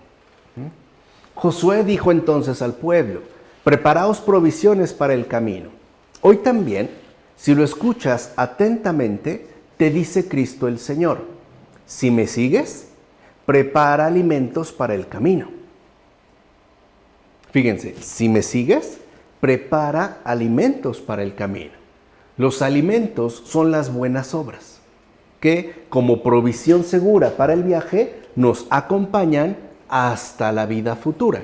Josué dijo entonces al pueblo: preparaos provisiones para el camino. Hoy también, si lo escuchas atentamente, te dice Cristo el Señor: si me sigues, prepara alimentos para el camino. Fíjense, si me sigues, prepara alimentos para el camino. Los alimentos son las buenas obras, que como provisión segura para el viaje nos acompañan hasta la vida futura.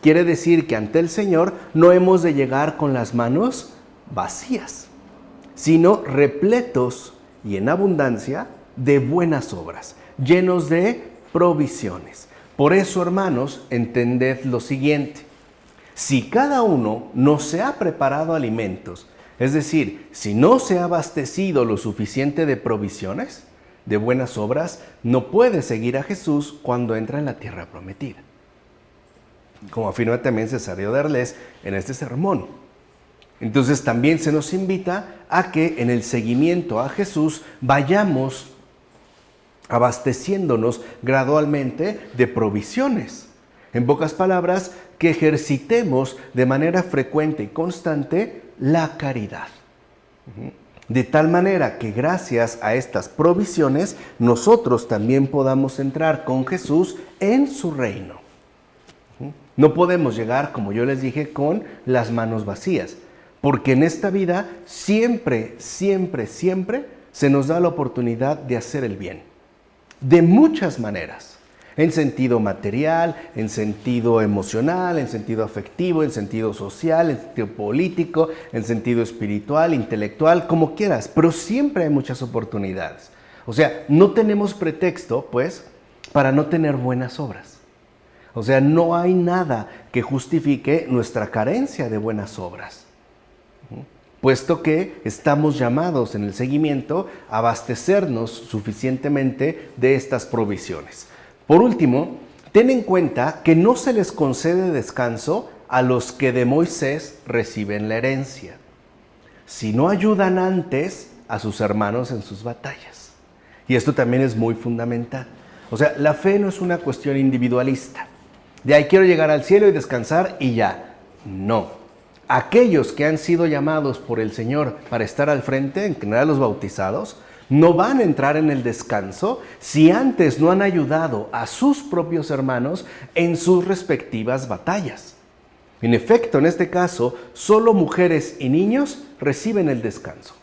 Quiere decir que ante el Señor no hemos de llegar con las manos vacías, sino repletos y en abundancia de buenas obras, llenos de provisiones. Por eso, hermanos, entended lo siguiente: si cada uno no se ha preparado alimentos, es decir, si no se ha abastecido lo suficiente de provisiones, de buenas obras, no puede seguir a Jesús cuando entra en la tierra prometida. Como afirma también Cesario de Arles en este sermón. Entonces también se nos invita a que en el seguimiento a Jesús vayamos abasteciéndonos gradualmente de provisiones. En pocas palabras, que ejercitemos de manera frecuente y constante la caridad. De tal manera que gracias a estas provisiones nosotros también podamos entrar con Jesús en su reino. No podemos llegar, como yo les dije, con las manos vacías, porque en esta vida siempre se nos da la oportunidad de hacer el bien, de muchas maneras. En sentido material, en sentido emocional, en sentido afectivo, en sentido social, en sentido político, en sentido espiritual, intelectual, como quieras, pero siempre hay muchas oportunidades. O sea, no tenemos pretexto, pues, para no tener buenas obras. O sea, no hay nada que justifique nuestra carencia de buenas obras, puesto que estamos llamados en el seguimiento a abastecernos suficientemente de estas provisiones. Por último, ten en cuenta que no se les concede descanso a los que de Moisés reciben la herencia, si no ayudan antes a sus hermanos en sus batallas. Y esto también es muy fundamental. O sea, la fe no es una cuestión individualista, de ahí quiero llegar al cielo y descansar y ya. No. Aquellos que han sido llamados por el Señor para estar al frente, en general los bautizados, no van a entrar en el descanso si antes no han ayudado a sus propios hermanos en sus respectivas batallas. En efecto, en este caso, solo mujeres y niños reciben el descanso.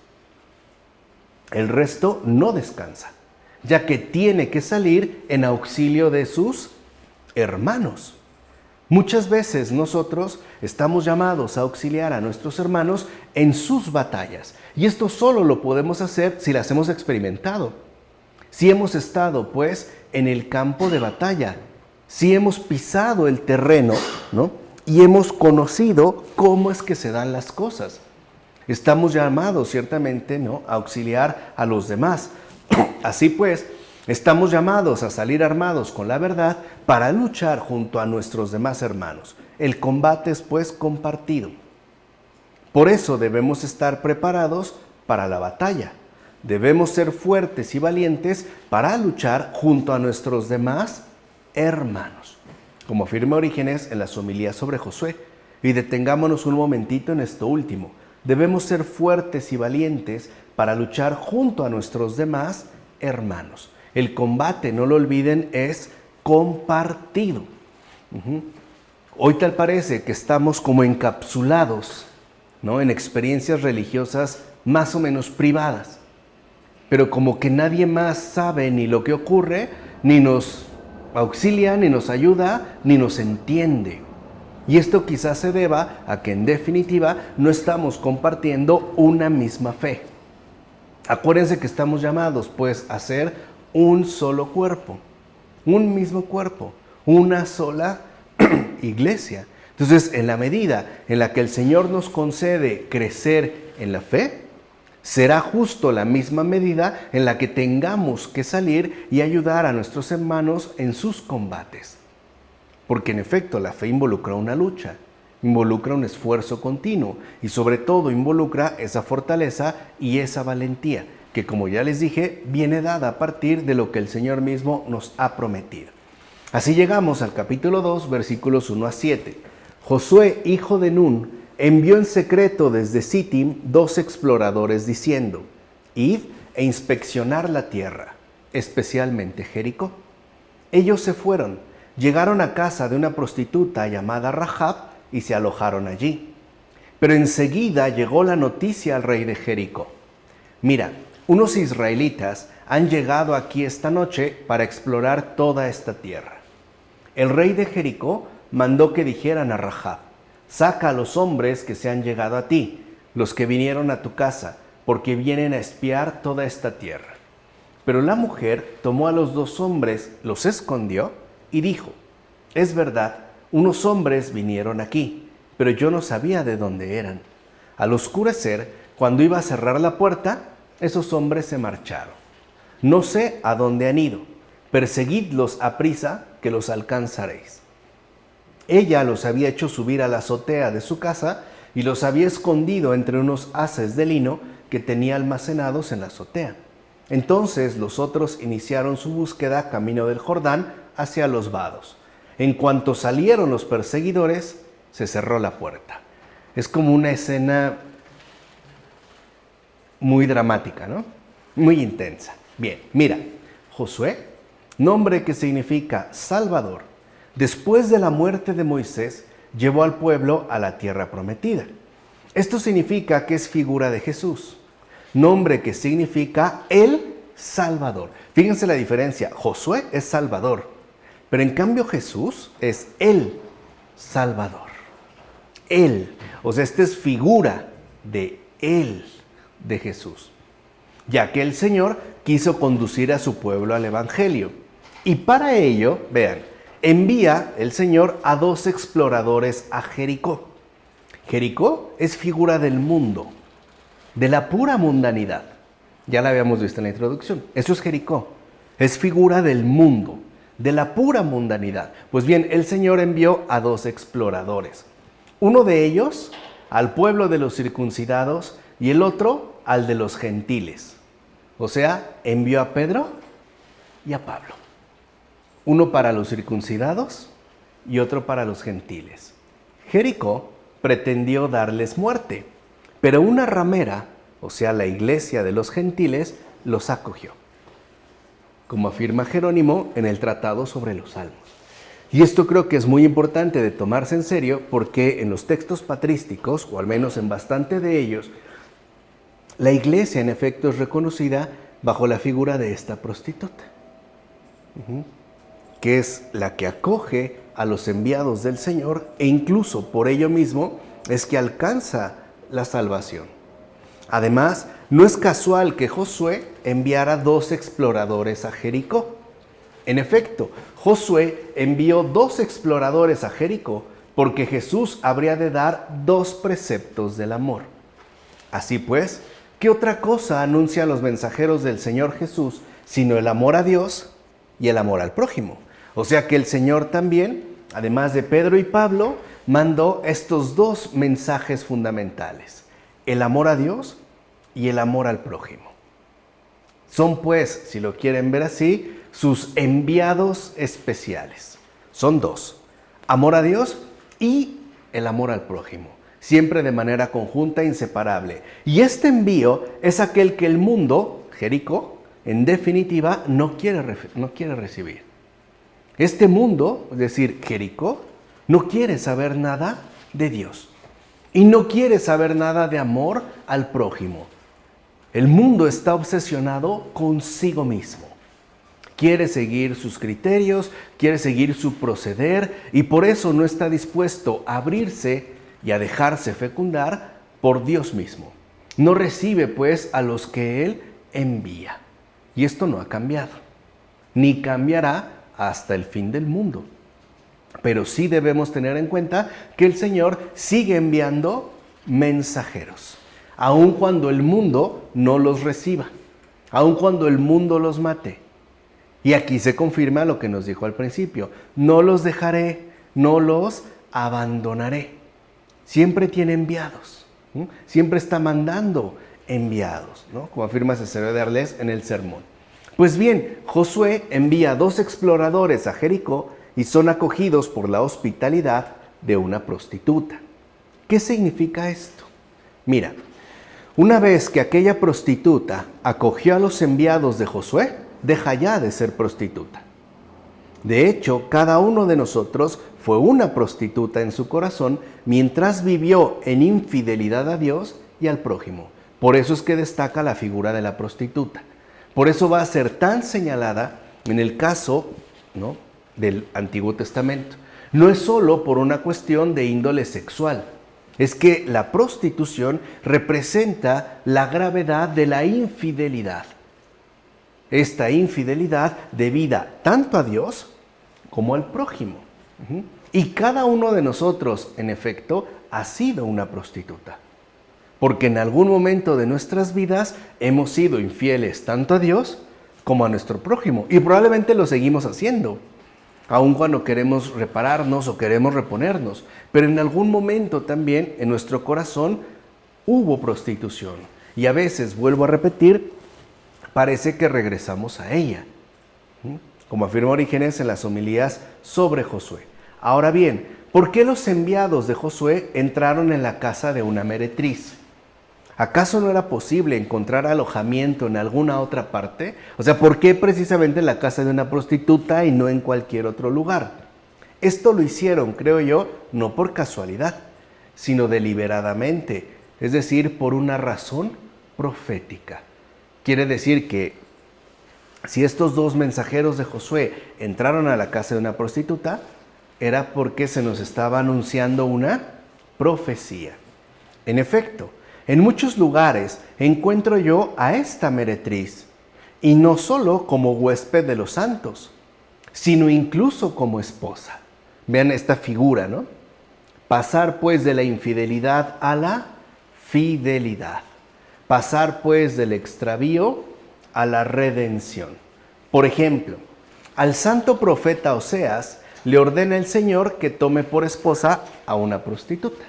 El resto no descansa, ya que tiene que salir en auxilio de sus hermanos. Muchas veces nosotros estamos llamados a auxiliar a nuestros hermanos en sus batallas. Y esto solo lo podemos hacer si las hemos experimentado. Si hemos estado, pues, en el campo de batalla. Si hemos pisado el terreno, ¿no? Y hemos conocido cómo es que se dan las cosas. Estamos llamados, ciertamente, ¿no?, a auxiliar a los demás. Así pues, estamos llamados a salir armados con la verdad para luchar junto a nuestros demás hermanos. El combate es, pues, compartido. Por eso debemos estar preparados para la batalla. Debemos ser fuertes y valientes para luchar junto a nuestros demás hermanos, como afirma Orígenes en las homilías sobre Josué. Y detengámonos un momentito en esto último. Debemos ser fuertes y valientes para luchar junto a nuestros demás hermanos. El combate, no lo olviden, es compartido. Hoy tal parece que estamos como encapsulados, ¿no?, en experiencias religiosas más o menos privadas. Pero como que nadie más sabe ni lo que ocurre, ni nos auxilia, ni nos ayuda, ni nos entiende. Y esto quizás se deba a que en definitiva no estamos compartiendo una misma fe. Acuérdense que estamos llamados, pues, a ser un solo cuerpo, un mismo cuerpo, una sola iglesia. Entonces, en la medida en la que el Señor nos concede crecer en la fe, Será justo la misma medida en la que tengamos que salir y ayudar a nuestros hermanos en sus combates. Porque en efecto la fe involucra una lucha, involucra un esfuerzo continuo y sobre todo involucra esa fortaleza y esa valentía que, como ya les dije, viene dada a partir de lo que el Señor mismo nos ha prometido. Así llegamos al capítulo 2, versículos 1 a 7. Josué, hijo de Nun, envió en secreto desde Sittim 2 exploradores diciendo: id e inspeccionar la tierra, especialmente Jericó. Ellos se fueron, llegaron a casa de una prostituta llamada Rahab y se alojaron allí. Pero enseguida llegó la noticia al rey de Jericó: mira, unos israelitas han llegado aquí esta noche para explorar toda esta tierra. El rey de Jericó mandó que dijeran a Rahab: saca a los hombres que se han llegado a ti, los que vinieron a tu casa, porque vienen a espiar toda esta tierra. Pero la mujer tomó a los 2 hombres, los escondió y dijo: es verdad, unos hombres vinieron aquí, pero yo no sabía de dónde eran. Al oscurecer, cuando iba a cerrar la puerta, esos hombres se marcharon. No sé a dónde han ido. Perseguidlos a prisa, que los alcanzaréis. Ella los había hecho subir a la azotea de su casa y los había escondido entre unos haces de lino que tenía almacenados en la azotea. Entonces los otros iniciaron su búsqueda camino del Jordán hacia los vados. En cuanto salieron los perseguidores, se cerró la puerta. Es como una escena muy dramática, ¿no? Muy intensa. Bien, mira, Josué, nombre que significa Salvador, después de la muerte de Moisés, llevó al pueblo a la tierra prometida. Esto significa que es figura de Jesús, nombre que significa el Salvador. Fíjense la diferencia, Josué es Salvador, pero en cambio Jesús es el Salvador. Él, o sea, esta es figura de Él, de Jesús, ya que el Señor quiso conducir a su pueblo al Evangelio. Y para ello, vean, envía el Señor a 2 exploradores a Jericó. Jericó es figura del mundo, de la pura mundanidad. Ya la habíamos visto en la introducción. Eso es Jericó. Es figura del mundo, de la pura mundanidad. Pues bien, el Señor envió a 2 exploradores. Uno de ellos al pueblo de los circuncidados y el otro al de los gentiles. O sea, envió a Pedro y a Pablo. Uno para los circuncidados y otro para los gentiles. Jericó pretendió darles muerte, pero una ramera, o sea, la iglesia de los gentiles, los acogió, como afirma Jerónimo en el Tratado sobre los Salmos. Y esto creo que es muy importante de tomarse en serio porque en los textos patrísticos, o al menos en bastante de ellos, la iglesia en efecto es reconocida bajo la figura de esta prostituta, que es la que acoge a los enviados del Señor e incluso por ello mismo es que alcanza la salvación. Además, no es casual que Josué enviara 2 exploradores a Jericó. En efecto, Josué envió 2 exploradores a Jericó porque Jesús habría de dar 2 preceptos del amor. Así pues, ¿qué otra cosa anuncian los mensajeros del Señor Jesús sino el amor a Dios y el amor al prójimo? O sea que el Señor también, además de Pedro y Pablo, mandó estos 2 mensajes fundamentales: el amor a Dios y el amor al prójimo. Son pues, si lo quieren ver así, sus enviados especiales. Son 2, amor a Dios y el amor al prójimo, siempre de manera conjunta e inseparable. Y este envío es aquel que el mundo, Jericó, en definitiva, no quiere recibir. Este mundo, es decir, Jericó, no quiere saber nada de Dios y no quiere saber nada de amor al prójimo. El mundo está obsesionado consigo mismo. Quiere seguir sus criterios, quiere seguir su proceder y por eso no está dispuesto a abrirse y a dejarse fecundar por Dios mismo. No recibe pues a los que Él envía. Y esto no ha cambiado, ni cambiará hasta el fin del mundo. Pero sí debemos tener en cuenta que el Señor sigue enviando mensajeros. aun cuando el mundo no los reciba, aun cuando el mundo los mate. Y aquí se confirma lo que nos dijo al principio: no los dejaré, no los abandonaré. Siempre tiene enviados, ¿sí? Siempre está mandando enviados, ¿no? Como afirma Cecilio de Arles en el sermón. Pues bien, Josué envía 2 exploradores a Jericó y son acogidos por la hospitalidad de una prostituta. ¿Qué significa esto? Mira, una vez que aquella prostituta acogió a los enviados de Josué, deja ya de ser prostituta. De hecho, cada uno de nosotros fue una prostituta en su corazón mientras vivió en infidelidad a Dios y al prójimo. Por eso es que destaca la figura de la prostituta. Por eso va a ser tan señalada en el caso, ¿no?, del Antiguo Testamento. No es solo por una cuestión de índole sexual. Es que la prostitución representa la gravedad de la infidelidad. Esta infidelidad debida tanto a Dios como al prójimo. Y cada uno de nosotros, en efecto, ha sido una prostituta. Porque en algún momento de nuestras vidas hemos sido infieles tanto a Dios como a nuestro prójimo. Y probablemente lo seguimos haciendo, aun cuando queremos repararnos o queremos reponernos. Pero en algún momento también en nuestro corazón hubo prostitución. Y a veces, vuelvo a repetir, parece que regresamos a ella, como afirma Orígenes en las homilías sobre Josué. Ahora bien, ¿por qué los enviados de Josué entraron en la casa de una meretriz? ¿Acaso no era posible encontrar alojamiento en alguna otra parte? O sea, ¿por qué precisamente en la casa de una prostituta y no en cualquier otro lugar? Esto lo hicieron, creo yo, no por casualidad, sino deliberadamente, es decir, por una razón profética. Quiere decir que si estos 2 mensajeros de Josué entraron a la casa de una prostituta, era porque se nos estaba anunciando una profecía. En efecto, en muchos lugares encuentro yo a esta meretriz, y no solo como huésped de los santos, sino incluso como esposa. Vean esta figura, ¿no? Pasar pues de la infidelidad a la fidelidad. Pasar pues del extravío a la redención. Por ejemplo, al santo profeta Oseas le ordena el Señor que tome por esposa a una prostituta,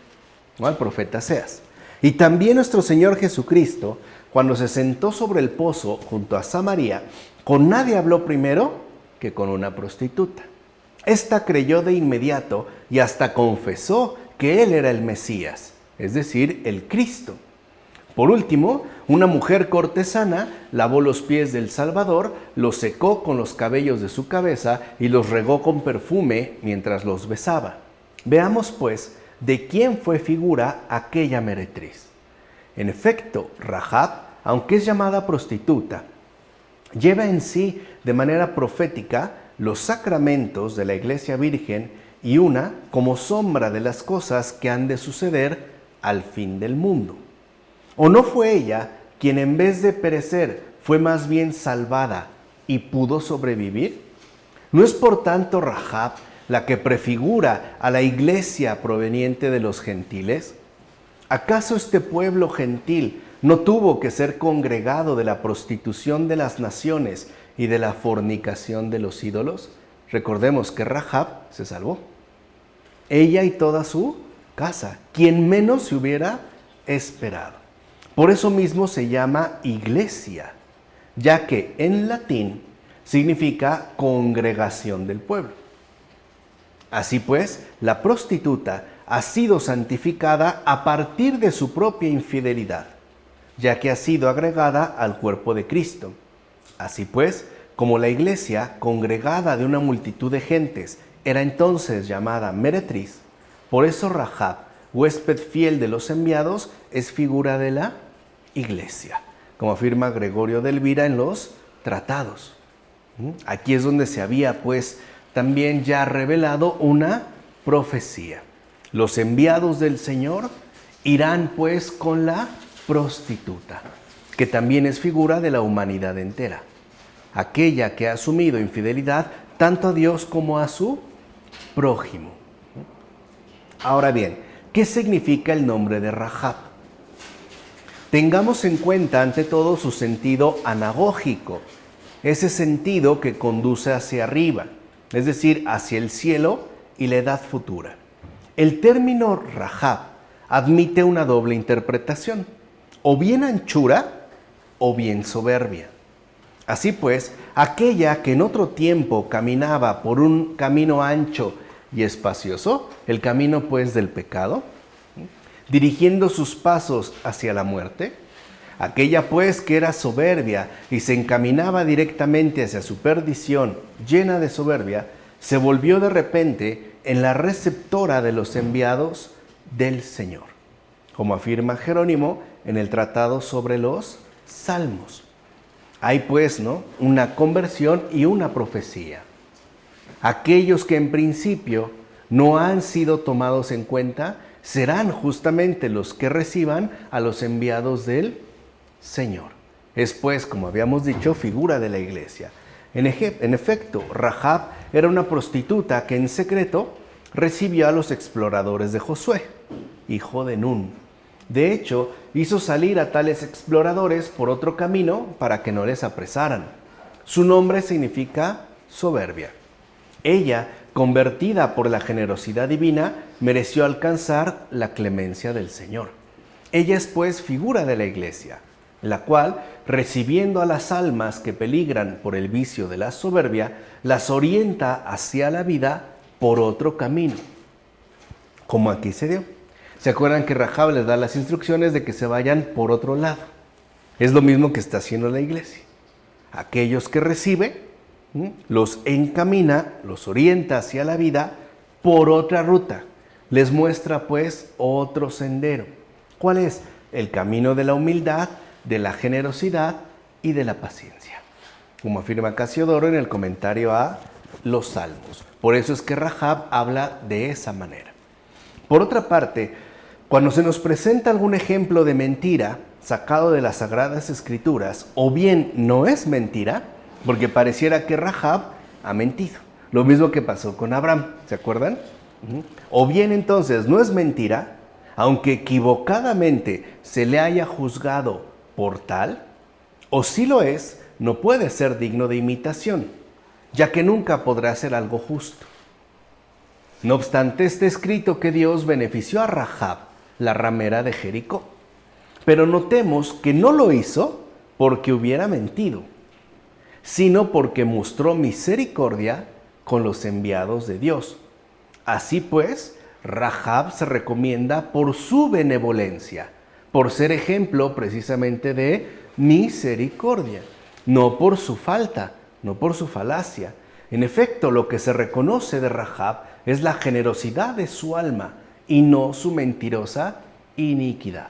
¿no?, al profeta Oseas. Y también nuestro Señor Jesucristo, cuando se sentó sobre el pozo junto a Samaria, con nadie habló primero que con una prostituta. Esta creyó de inmediato y hasta confesó que él era el Mesías, es decir, el Cristo. Por último, una mujer cortesana lavó los pies del Salvador, los secó con los cabellos de su cabeza y los regó con perfume mientras los besaba. Veamos, pues, de quién fue figura aquella meretriz. En efecto, Rahab, aunque es llamada prostituta, lleva en sí de manera profética los sacramentos de la Iglesia Virgen y una como sombra de las cosas que han de suceder al fin del mundo. ¿O no fue ella quien en vez de perecer fue más bien salvada y pudo sobrevivir? ¿No es por tanto Rahab la que prefigura a la iglesia proveniente de los gentiles? ¿Acaso este pueblo gentil no tuvo que ser congregado de la prostitución de las naciones y de la fornicación de los ídolos? Recordemos que Rahab se salvó. Ella y toda su casa, quien menos se hubiera esperado. Por eso mismo se llama iglesia, ya que en latín significa congregación del pueblo. Así pues, la prostituta ha sido santificada a partir de su propia infidelidad, ya que ha sido agregada al cuerpo de Cristo. Así pues, como la iglesia, congregada de una multitud de gentes, era entonces llamada meretriz, por eso Rahab, huésped fiel de los enviados, es figura de la iglesia, como afirma Gregorio de Elvira en los tratados. Aquí es donde se había pues también ya revelado una profecía. Los enviados del Señor irán pues con la prostituta, que también es figura de la humanidad entera, aquella que ha asumido infidelidad tanto a Dios como a su prójimo. Ahora bien, ¿qué significa el nombre de Rahab? Tengamos en cuenta ante todo su sentido anagógico, ese sentido que conduce hacia arriba, es decir, hacia el cielo y la edad futura. El término Rahab admite una doble interpretación, o bien anchura o bien soberbia. Así pues, aquella que en otro tiempo caminaba por un camino ancho y espacioso, el camino pues del pecado, dirigiendo sus pasos hacia la muerte, aquella pues que era soberbia y se encaminaba directamente hacia su perdición, llena de soberbia, se volvió de repente en la receptora de los enviados del Señor, como afirma Jerónimo en el Tratado sobre los Salmos. Hay pues, una conversión y una profecía. Aquellos que en principio no han sido tomados en cuenta serán justamente los que reciban a los enviados del Señor. Es pues, como habíamos dicho, figura de la iglesia. En efecto, Rahab era una prostituta que en secreto recibió a los exploradores de Josué, hijo de Nun. De hecho, hizo salir a tales exploradores por otro camino para que no les apresaran. Su nombre significa soberbia. Ella, convertida por la generosidad divina, mereció alcanzar la clemencia del Señor. Ella es pues figura de la iglesia, la cual, recibiendo a las almas que peligran por el vicio de la soberbia, las orienta hacia la vida por otro camino, como aquí se dio. ¿Se acuerdan que Rahab les da las instrucciones de que se vayan por otro lado? Es lo mismo que está haciendo la iglesia. Aquellos que recibe, los encamina, los orienta hacia la vida por otra ruta. Les muestra pues otro sendero. ¿Cuál es? El camino de la humildad, de la generosidad y de la paciencia, como afirma Casiodoro en el comentario a los Salmos. Por eso es que Rahab habla de esa manera. Por otra parte, cuando se nos presenta algún ejemplo de mentira sacado de las Sagradas Escrituras, o bien no es mentira, porque pareciera que Rahab ha mentido. Lo mismo que pasó con Abraham, ¿se acuerdan? O bien entonces no es mentira, aunque equivocadamente se le haya juzgado por tal, o si lo es, no puede ser digno de imitación, ya que nunca podrá ser algo justo. No obstante, está escrito que Dios benefició a Rahab, la ramera de Jericó. Pero notemos que no lo hizo porque hubiera mentido, sino porque mostró misericordia con los enviados de Dios. Así pues, Rahab se recomienda por su benevolencia, por ser ejemplo precisamente de misericordia, no por su falta, no por su falacia. En efecto, lo que se reconoce de Rahab es la generosidad de su alma y no su mentirosa iniquidad,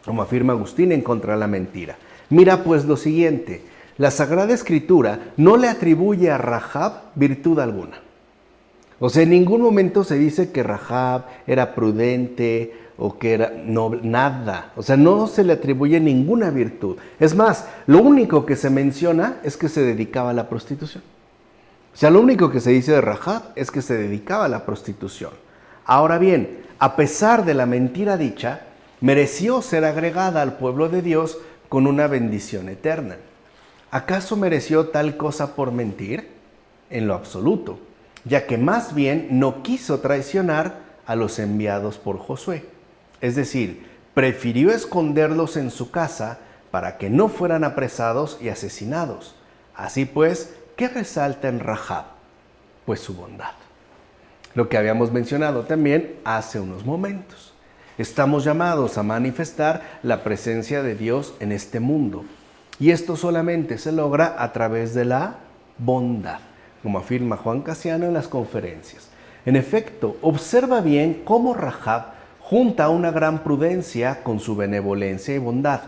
como afirma Agustín en Contra la Mentira. Mira pues lo siguiente: la Sagrada Escritura no le atribuye a Rahab virtud alguna. O sea, en ningún momento se dice que Rahab era prudente o que era nada. O sea, no se le atribuye ninguna virtud. Es más, lo único que se menciona es que se dedicaba a la prostitución. O sea, lo único que se dice de Rahab es que se dedicaba a la prostitución. Ahora bien, a pesar de la mentira dicha, mereció ser agregada al pueblo de Dios con una bendición eterna. ¿Acaso mereció tal cosa por mentir? En lo absoluto, ya que más bien no quiso traicionar a los enviados por Josué. Es decir, prefirió esconderlos en su casa para que no fueran apresados y asesinados. Así pues, ¿qué resalta en Rahab? Pues su bondad. Lo que habíamos mencionado también hace unos momentos. Estamos llamados a manifestar la presencia de Dios en este mundo. Y esto solamente se logra a través de la bondad, como afirma Juan Casiano en las conferencias. En efecto, observa bien cómo Rahab junta una gran prudencia con su benevolencia y bondad.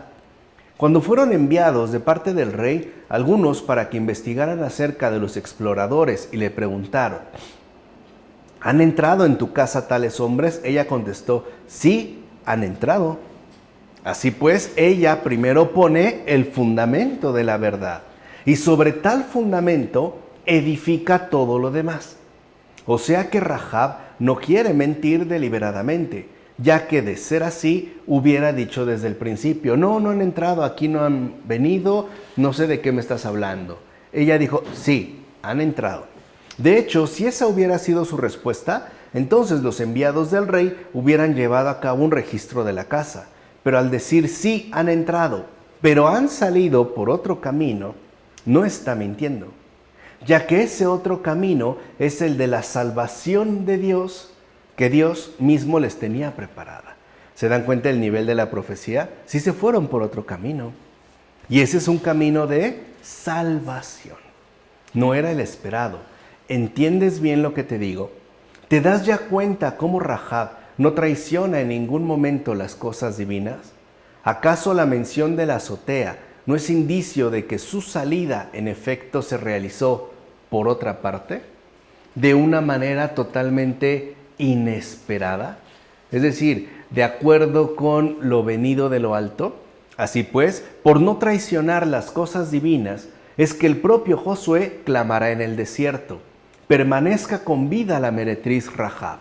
Cuando fueron enviados de parte del rey algunos para que investigaran acerca de los exploradores y le preguntaron: ¿han entrado en tu casa tales hombres? Ella contestó: sí, han entrado. Así pues, ella primero pone el fundamento de la verdad y sobre tal fundamento edifica todo lo demás. O sea que Rahab no quiere mentir deliberadamente, ya que de ser así hubiera dicho desde el principio, no han entrado, aquí no han venido, no sé de qué me estás hablando. Ella dijo, sí, han entrado. De hecho, si esa hubiera sido su respuesta, entonces los enviados del rey hubieran llevado a cabo un registro de la casa. Pero al decir sí, han entrado, pero han salido por otro camino, no está mintiendo, ya que ese otro camino es el de la salvación de Dios, que Dios mismo les tenía preparada. ¿Se dan cuenta del nivel de la profecía? Sí se fueron por otro camino. Y ese es un camino de salvación. No era el esperado. ¿Entiendes bien lo que te digo? ¿Te das ya cuenta cómo Rahab no traiciona en ningún momento las cosas divinas? ¿Acaso la mención de la azotea no es indicio de que su salida en efecto se realizó por otra parte? De una manera totalmente inesperada, es decir, de acuerdo con lo venido de lo alto. Así pues, por no traicionar las cosas divinas, es que el propio Josué clamará en el desierto, permanezca con vida la meretriz Rahab.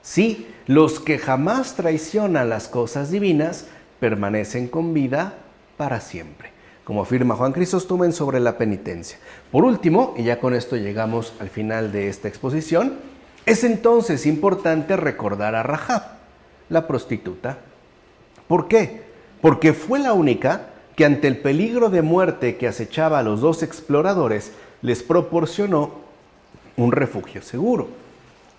Sí, los que jamás traicionan las cosas divinas permanecen con vida para siempre, como afirma Juan Crisóstomo sobre la penitencia. Por último, y ya con esto llegamos al final de esta exposición, es entonces importante recordar a Rahab, la prostituta. ¿Por qué? Porque fue la única que ante el peligro de muerte que acechaba a los dos exploradores, les proporcionó un refugio seguro.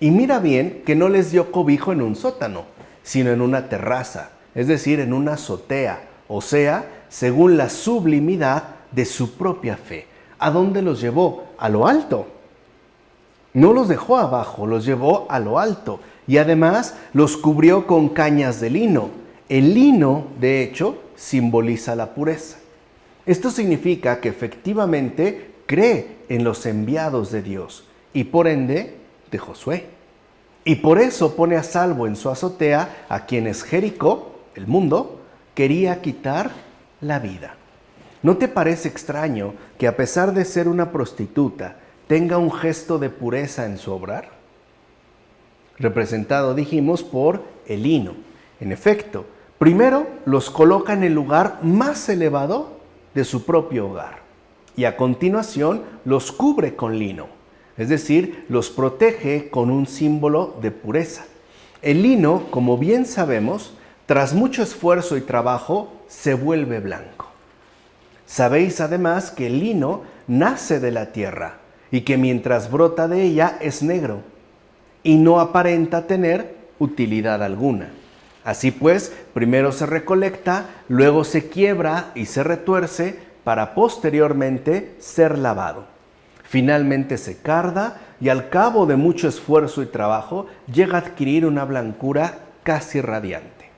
Y mira bien que no les dio cobijo en un sótano, sino en una terraza, es decir, en una azotea, o sea, según la sublimidad de su propia fe. ¿A dónde los llevó? A lo alto. No los dejó abajo, los llevó a lo alto. Y además los cubrió con cañas de lino. El lino, de hecho, simboliza la pureza. Esto significa que efectivamente cree en los enviados de Dios y por ende de Josué. Y por eso pone a salvo en su azotea a quienes Jericó, el mundo, quería quitar la vida. ¿No te parece extraño que a pesar de ser una prostituta, tenga un gesto de pureza en su obrar? Representado, dijimos, por el lino. En efecto, primero los coloca en el lugar más elevado de su propio hogar y a continuación los cubre con lino, es decir, los protege con un símbolo de pureza. El lino, como bien sabemos, tras mucho esfuerzo y trabajo, se vuelve blanco. Sabéis además que el lino nace de la tierra y que mientras brota de ella es negro y no aparenta tener utilidad alguna. Así pues, primero se recolecta, luego se quiebra y se retuerce para posteriormente ser lavado. Finalmente se carda y al cabo de mucho esfuerzo y trabajo llega a adquirir una blancura casi radiante.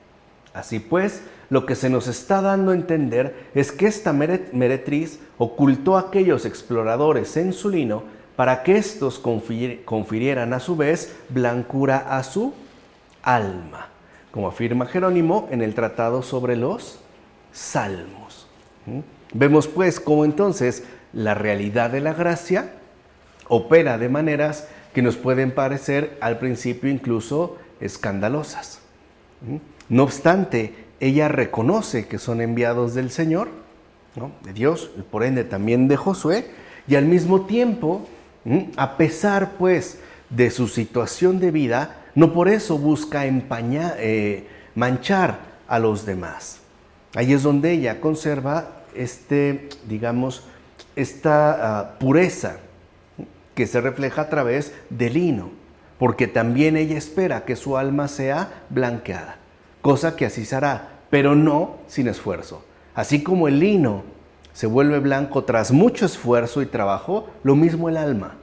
Así pues, lo que se nos está dando a entender es que esta meretriz ocultó a aquellos exploradores en su lino para que éstos confirieran a su vez blancura a su alma, como afirma Jerónimo en el Tratado sobre los Salmos. Vemos pues cómo entonces la realidad de la gracia opera de maneras que nos pueden parecer al principio incluso escandalosas. No obstante, ella reconoce que son enviados del Señor, ¿no?, de Dios, y por ende también de Josué, y al mismo tiempo, a pesar pues de su situación de vida, no por eso busca manchar a los demás. Ahí es donde ella conserva esta pureza que se refleja a través del lino, porque también ella espera que su alma sea blanqueada, cosa que así será, pero no sin esfuerzo. Así como el lino se vuelve blanco tras mucho esfuerzo y trabajo, lo mismo el alma.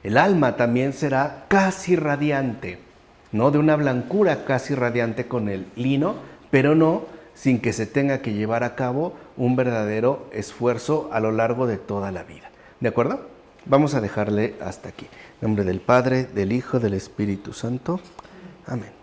El alma también será casi radiante, no de una blancura casi radiante con el lino, pero no sin que se tenga que llevar a cabo un verdadero esfuerzo a lo largo de toda la vida. ¿De acuerdo? Vamos a dejarle hasta aquí. En nombre del Padre, del Hijo, del Espíritu Santo. Amén.